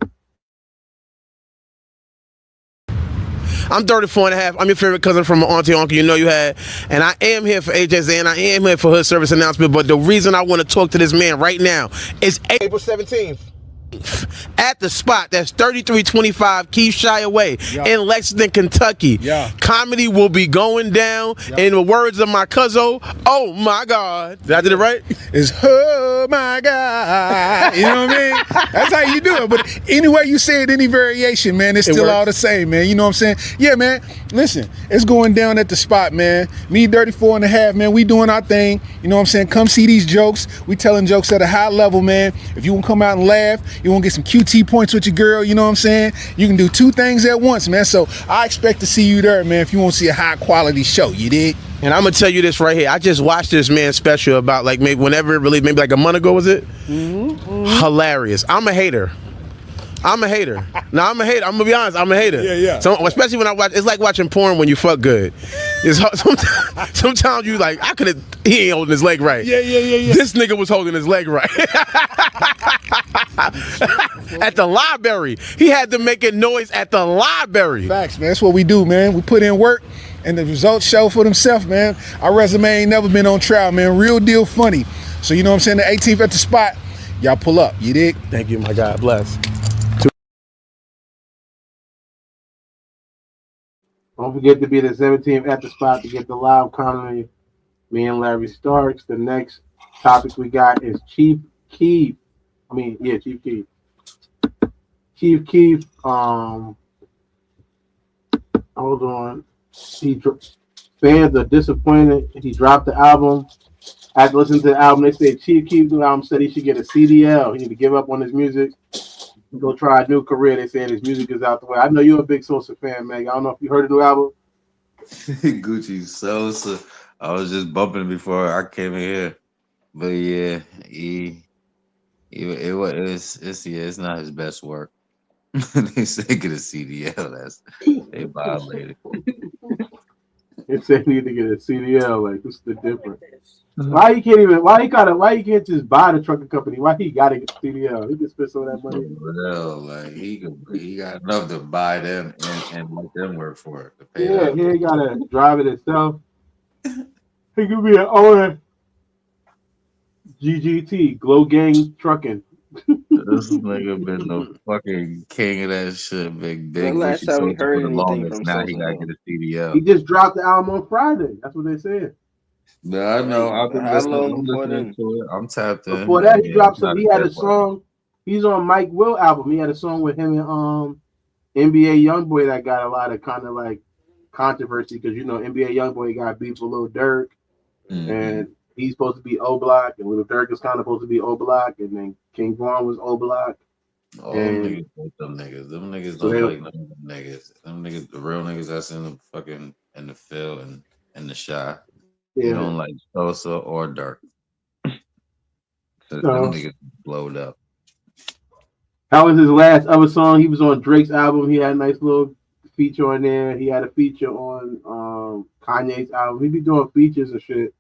I'm 34 and a half. I'm your favorite cousin from an auntie uncle you know you had. And I am here for AJZ and I am here for Hood Service Announcement. But the reason I want to talk to this man right now is April 17th. At the spot, that's 3325 Keithshire Way in Lexington, Kentucky. Comedy will be going down. In the words of my cousin, oh my God. Did I do it right? It's oh my God. You know what I mean? That's how you do it. But anyway you say it, any variation, man, it's still all the same, man. You know what I'm saying? Yeah, man. Listen, it's going down at the spot, man. Me, 34 and a half, man. We doing our thing. You know what I'm saying? Come see these jokes. We telling jokes at a high level, man. If you want to come out and laugh, you want to get some QT points with your girl, you know what I'm saying? You can do two things at once, man. So I expect to see you there, man, if you want to see a high quality show, you dig? And I'm gonna tell you this right here. I just watched this man's special about like maybe whenever it released, maybe like a month ago, was it? Hilarious. I'm a hater. No, I'm a hater. I'm gonna be honest. I'm a hater. Yeah. So, especially when I watch, it's like watching porn when you fuck good. It's sometimes you like, he ain't holding his leg right. Yeah. This nigga was holding his leg right. At the library, he had to make a noise at the library. Facts, man. That's what we do, man. We put in work, and the results show for themselves, man. Our resume ain't never been on trial, man. Real deal funny. So you know what I'm saying? The 18th at the spot, y'all pull up. You dig? Thank you, my God. Bless. Don't forget to be the 17th at the spot to get the live comedy. Me and Larry Starks. The next topic we got is Chief Keef. Chief Keef. Chief Keef. Hold on. Fans are disappointed. He dropped the album. After listening to the album, they said Chief Keef the album said he should get a CDL. He need to give up on his music. Go try a new career. They saying his music is out the way. I know you're a big Sosa fan, man. I don't know if you heard the new album. Gucci Sosa. I was just bumping before I came in here, but yeah, it's not his best work. They say get a CDL. They violated. They say he need to get a CDL. Like, what's the difference? Why he can't just buy the trucking company? Why he gotta get the CDL? He can spend some of that money. Well, like he got enough to buy them and let them work for it. To pay Yeah, them. he ain't gotta drive it himself. He could be an owner. GGT, Glow Gang Trucking. This nigga been the fucking king of that shit, big. The last time we heard for the anything longest. from Now Sosa, he gotta get a CDL. He just dropped the album on Friday. That's what they said. Yeah, I know. I've been How long listening, before to it. I'm tapped in. Before that, he dropped some. not He had a bad work. song. He's on Mike Will album. He had a song with him and NBA YoungBoy that got a lot of kind of like controversy because NBA YoungBoy got beef with Lil Durk, and he's supposed to be O Block, and Lil Durk is kind of supposed to be O Block, and then King Von was O Block. All them niggas hate them niggas. Them niggas don't like none of them niggas. Them niggas, the real niggas that's in the fucking in the field and in the shot. They don't like Sosa or Durk. Them niggas blowed up. That was his last other song. He was on Drake's album. He had a nice little feature on there. He had a feature on Kanye's album. He be doing features and shit.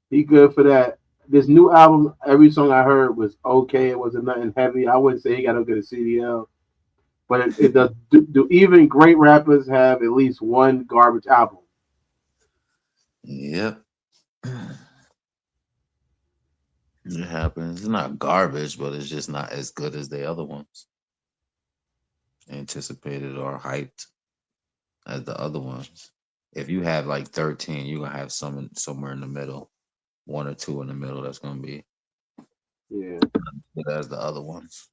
He good for that. This new album, every song I heard was okay. It wasn't nothing heavy. I wouldn't say he got to get a CDL. But it does. Do even great rappers have at least one garbage album? Yep. It happens. It's not garbage, but it's just not as good as the other ones. Anticipated or hyped as the other ones. If you have like 13, you're gonna have somewhere in the middle. One or two in the middle that's gonna be as the other ones.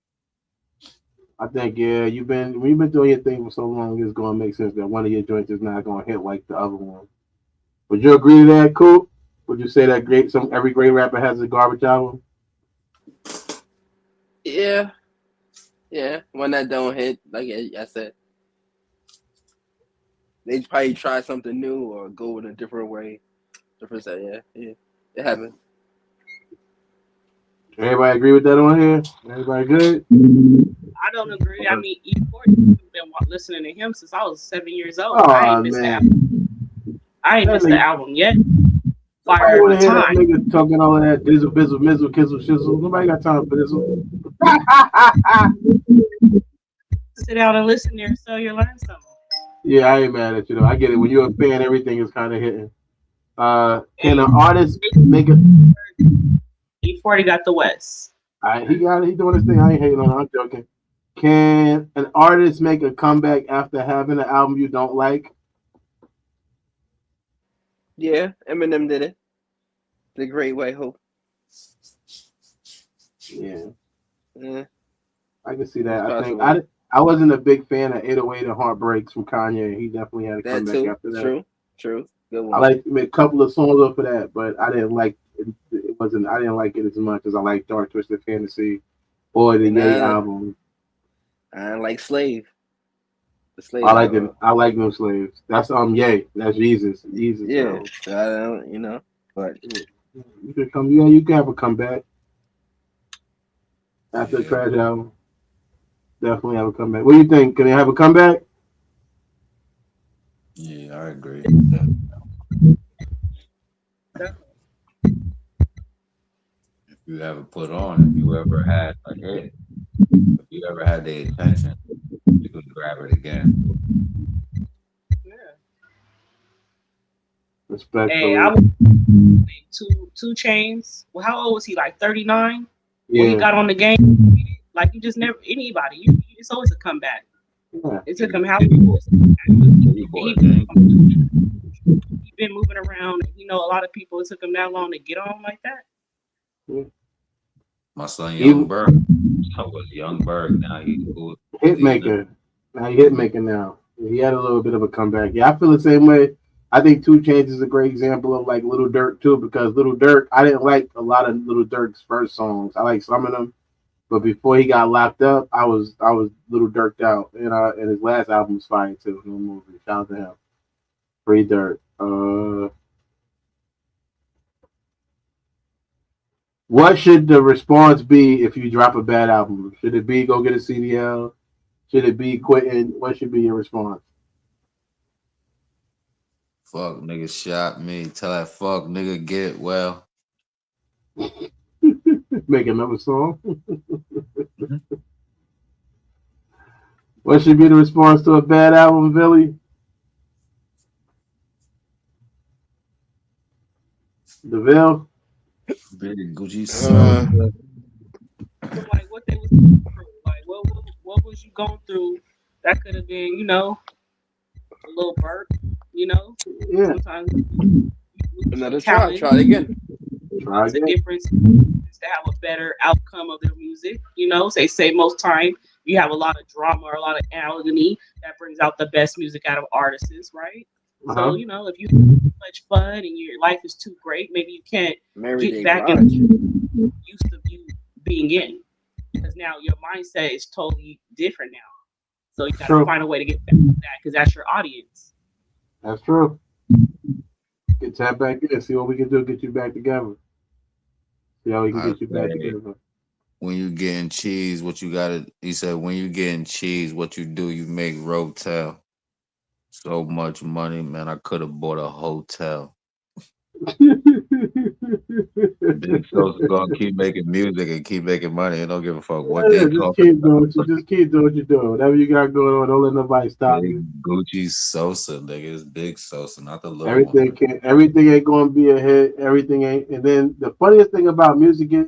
I think you've been doing your thing for so long, it's gonna make sense that one of your joints is not gonna hit like the other one. Would you agree to that, Coop? Would you say that every great rapper has a garbage album? Yeah. When that don't hit, like I said, they probably try something new or go in a different way. Different side, yeah. It happens. Everybody agree with that on here? Everybody good? I don't agree. I mean, I've been listening to him since I was 7 years old. I ain't missed the album. I ain't missed the album yet. I want to hear that nigga talking all of that dizzle, bizzle, mizzle, kizzle, shizzle. Nobody got time for this one. Sit down and listen there so you learn something. Yeah, I ain't mad at you though. I get it. When you're a fan, everything is kind of hitting. Can an artist make a? E40 got the West. He got it. He doing his thing. I ain't hating on him. I'm joking. Can an artist make a comeback after having an album you don't like? Yeah, Eminem did it. The Great White Hope. Yeah, Yeah, I can see it's that. possible. I wasn't a big fan of 808 and Heartbreaks from Kanye. He definitely had a That comeback too. after that. True. True. Good I one. like a couple of songs off of that, but I didn't like it. It wasn't. I didn't like it as much as I like Dark Twisted Fantasy or the And Ye album. I like Slave. The I Slave like it. album. I like No Slaves. That's Ye. That's Jesus. Jesus Yeah. album. So I don't, but You could come. Yeah, you can have a comeback after the Yeah, Trash album. Definitely have a comeback. What do you think? Can they have a comeback? yeah, I agree. If you ever put on, if you ever had a hit, if you ever had the attention, you could grab it again. Hey, Respectfully. I was two chains. Well, how old was he? Like 39 when he Yeah. got on the game. Like you just never anybody. It's always a comeback. Yeah. It took him how many years? Boy, He been moving around. You know, a lot of people. It took him that long to get on like that. Yeah. my son Young Even Berg. I was Young Berg. Now he's cool. Hitmaker. Now he Hitmaker now. He had a little bit of a comeback. Yeah, I feel the same way. I think Two Chainz is a great example of like Little Durk too, because Little Durk, I didn't like a lot of Little Durk's first songs. I like some of them, but before he got locked up, I was Little Durked out, and his last album's fire too. No movie. Shout out to him. Free Dirt. What should the response be if you drop a bad album? Should it be go get a CDL? Should it be quitting? What should be your response? Fuck nigga shot me. Tell that fuck nigga get well. Make another song. What should be the response to a bad album, Billy? DeVille? Big Gucci Like what they was going through. Like what was you going through? That could have been, a little burp. Yeah. Sometimes another try. talent. Try it again. Try It's a again. difference to have a better outcome of their music. They say most time you have a lot of drama or a lot of agony that brings out the best music out of artists, right? So, if you have too much fun and your life is too great, maybe you can't Mary get J. back Blige. and used to you being in. Because now your mindset is totally different now. So you gotta find a way to get back to that because that's your audience. That's true. Get tap back in. See what we can do. Get you back together. See how we can I get you back say together. when you getting cheese, what you gotta he said when you getting cheese, what you do, you make rotel. So much money, man. I could have bought a hotel. Big Sosa gonna keep making music and keep making money. He don't give a fuck what they Yeah, just talking keep doing about. what you just keep doing what you're doing. Whatever you got going on, don't let nobody stop Big you. Gucci Sosa, nigga. It's Big Sosa, not the little one. Everything ain't gonna be a hit. Everything ain't. And then the funniest thing about music is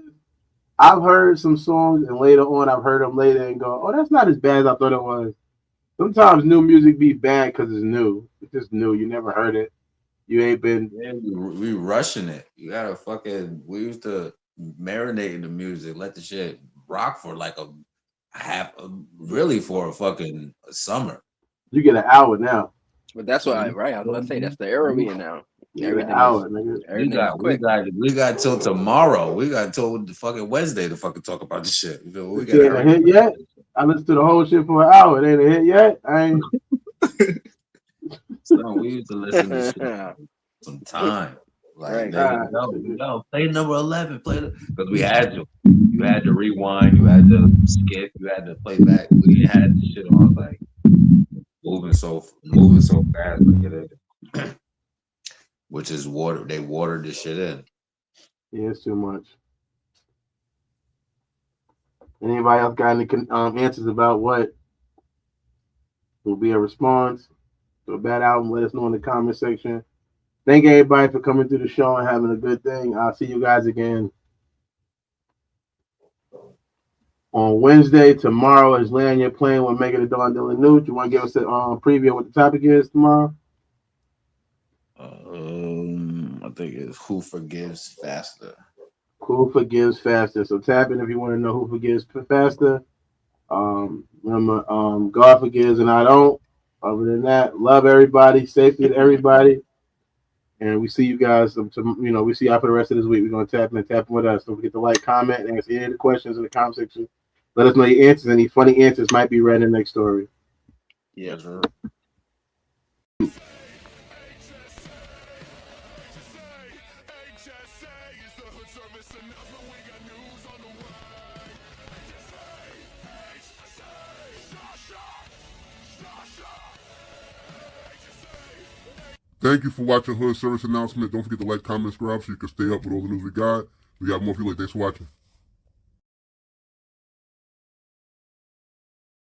I've heard some songs and later on I've heard them later and go, oh, that's not as bad as I thought it was. Sometimes new music be bad because it's new. It's just new. You never heard it. You ain't been. Yeah, we rushing it. You gotta fucking. We used to marinate in the music, let the shit rock for like a really for a fucking summer. You get an hour now. But that's why, right? I was about to say that's the era we in now. You get an Everything hour, is nigga. everything is quick. We got till tomorrow. We got till the fucking Wednesday to fucking talk about this shit. You know, we It gotta ain't a hurry. hit yet. I listened to the whole shit for an hour. It ain't a hit yet. I ain't. So we used to listen to shit some time. Like Right. nigga, yo, play number 11, because we had to. You had to rewind, you had to skip, you had to play back. We didn't have this shit on like moving so fast, which is water. They watered this shit in. Yeah, it's too much. Anybody else got any answers about what will be a response? So bad album, let us know in the comment section. Thank everybody for coming through the show and having a good thing. I'll see you guys again on Wednesday. Tomorrow is Land Your Plane with Megan the Don Dylan Nude. You want to give us a preview of what the topic is tomorrow? I think it's Who Forgives Faster. Who forgives faster? So tap in if you want to know who forgives faster. Remember, God forgives and I don't. Other than that, love everybody, safety to everybody, and we see you guys. We see y'all for the rest of this week. We're gonna tap in with us. Don't forget to like, comment, and answer any of the questions in the comment section. Let us know your answers. Any funny answers might be read in the next story. Yes, sir. Thank you for watching Hood Service Announcement. Don't forget to like, comment, subscribe so you can stay up with all the news we got. We got more for you later. Thanks for watching.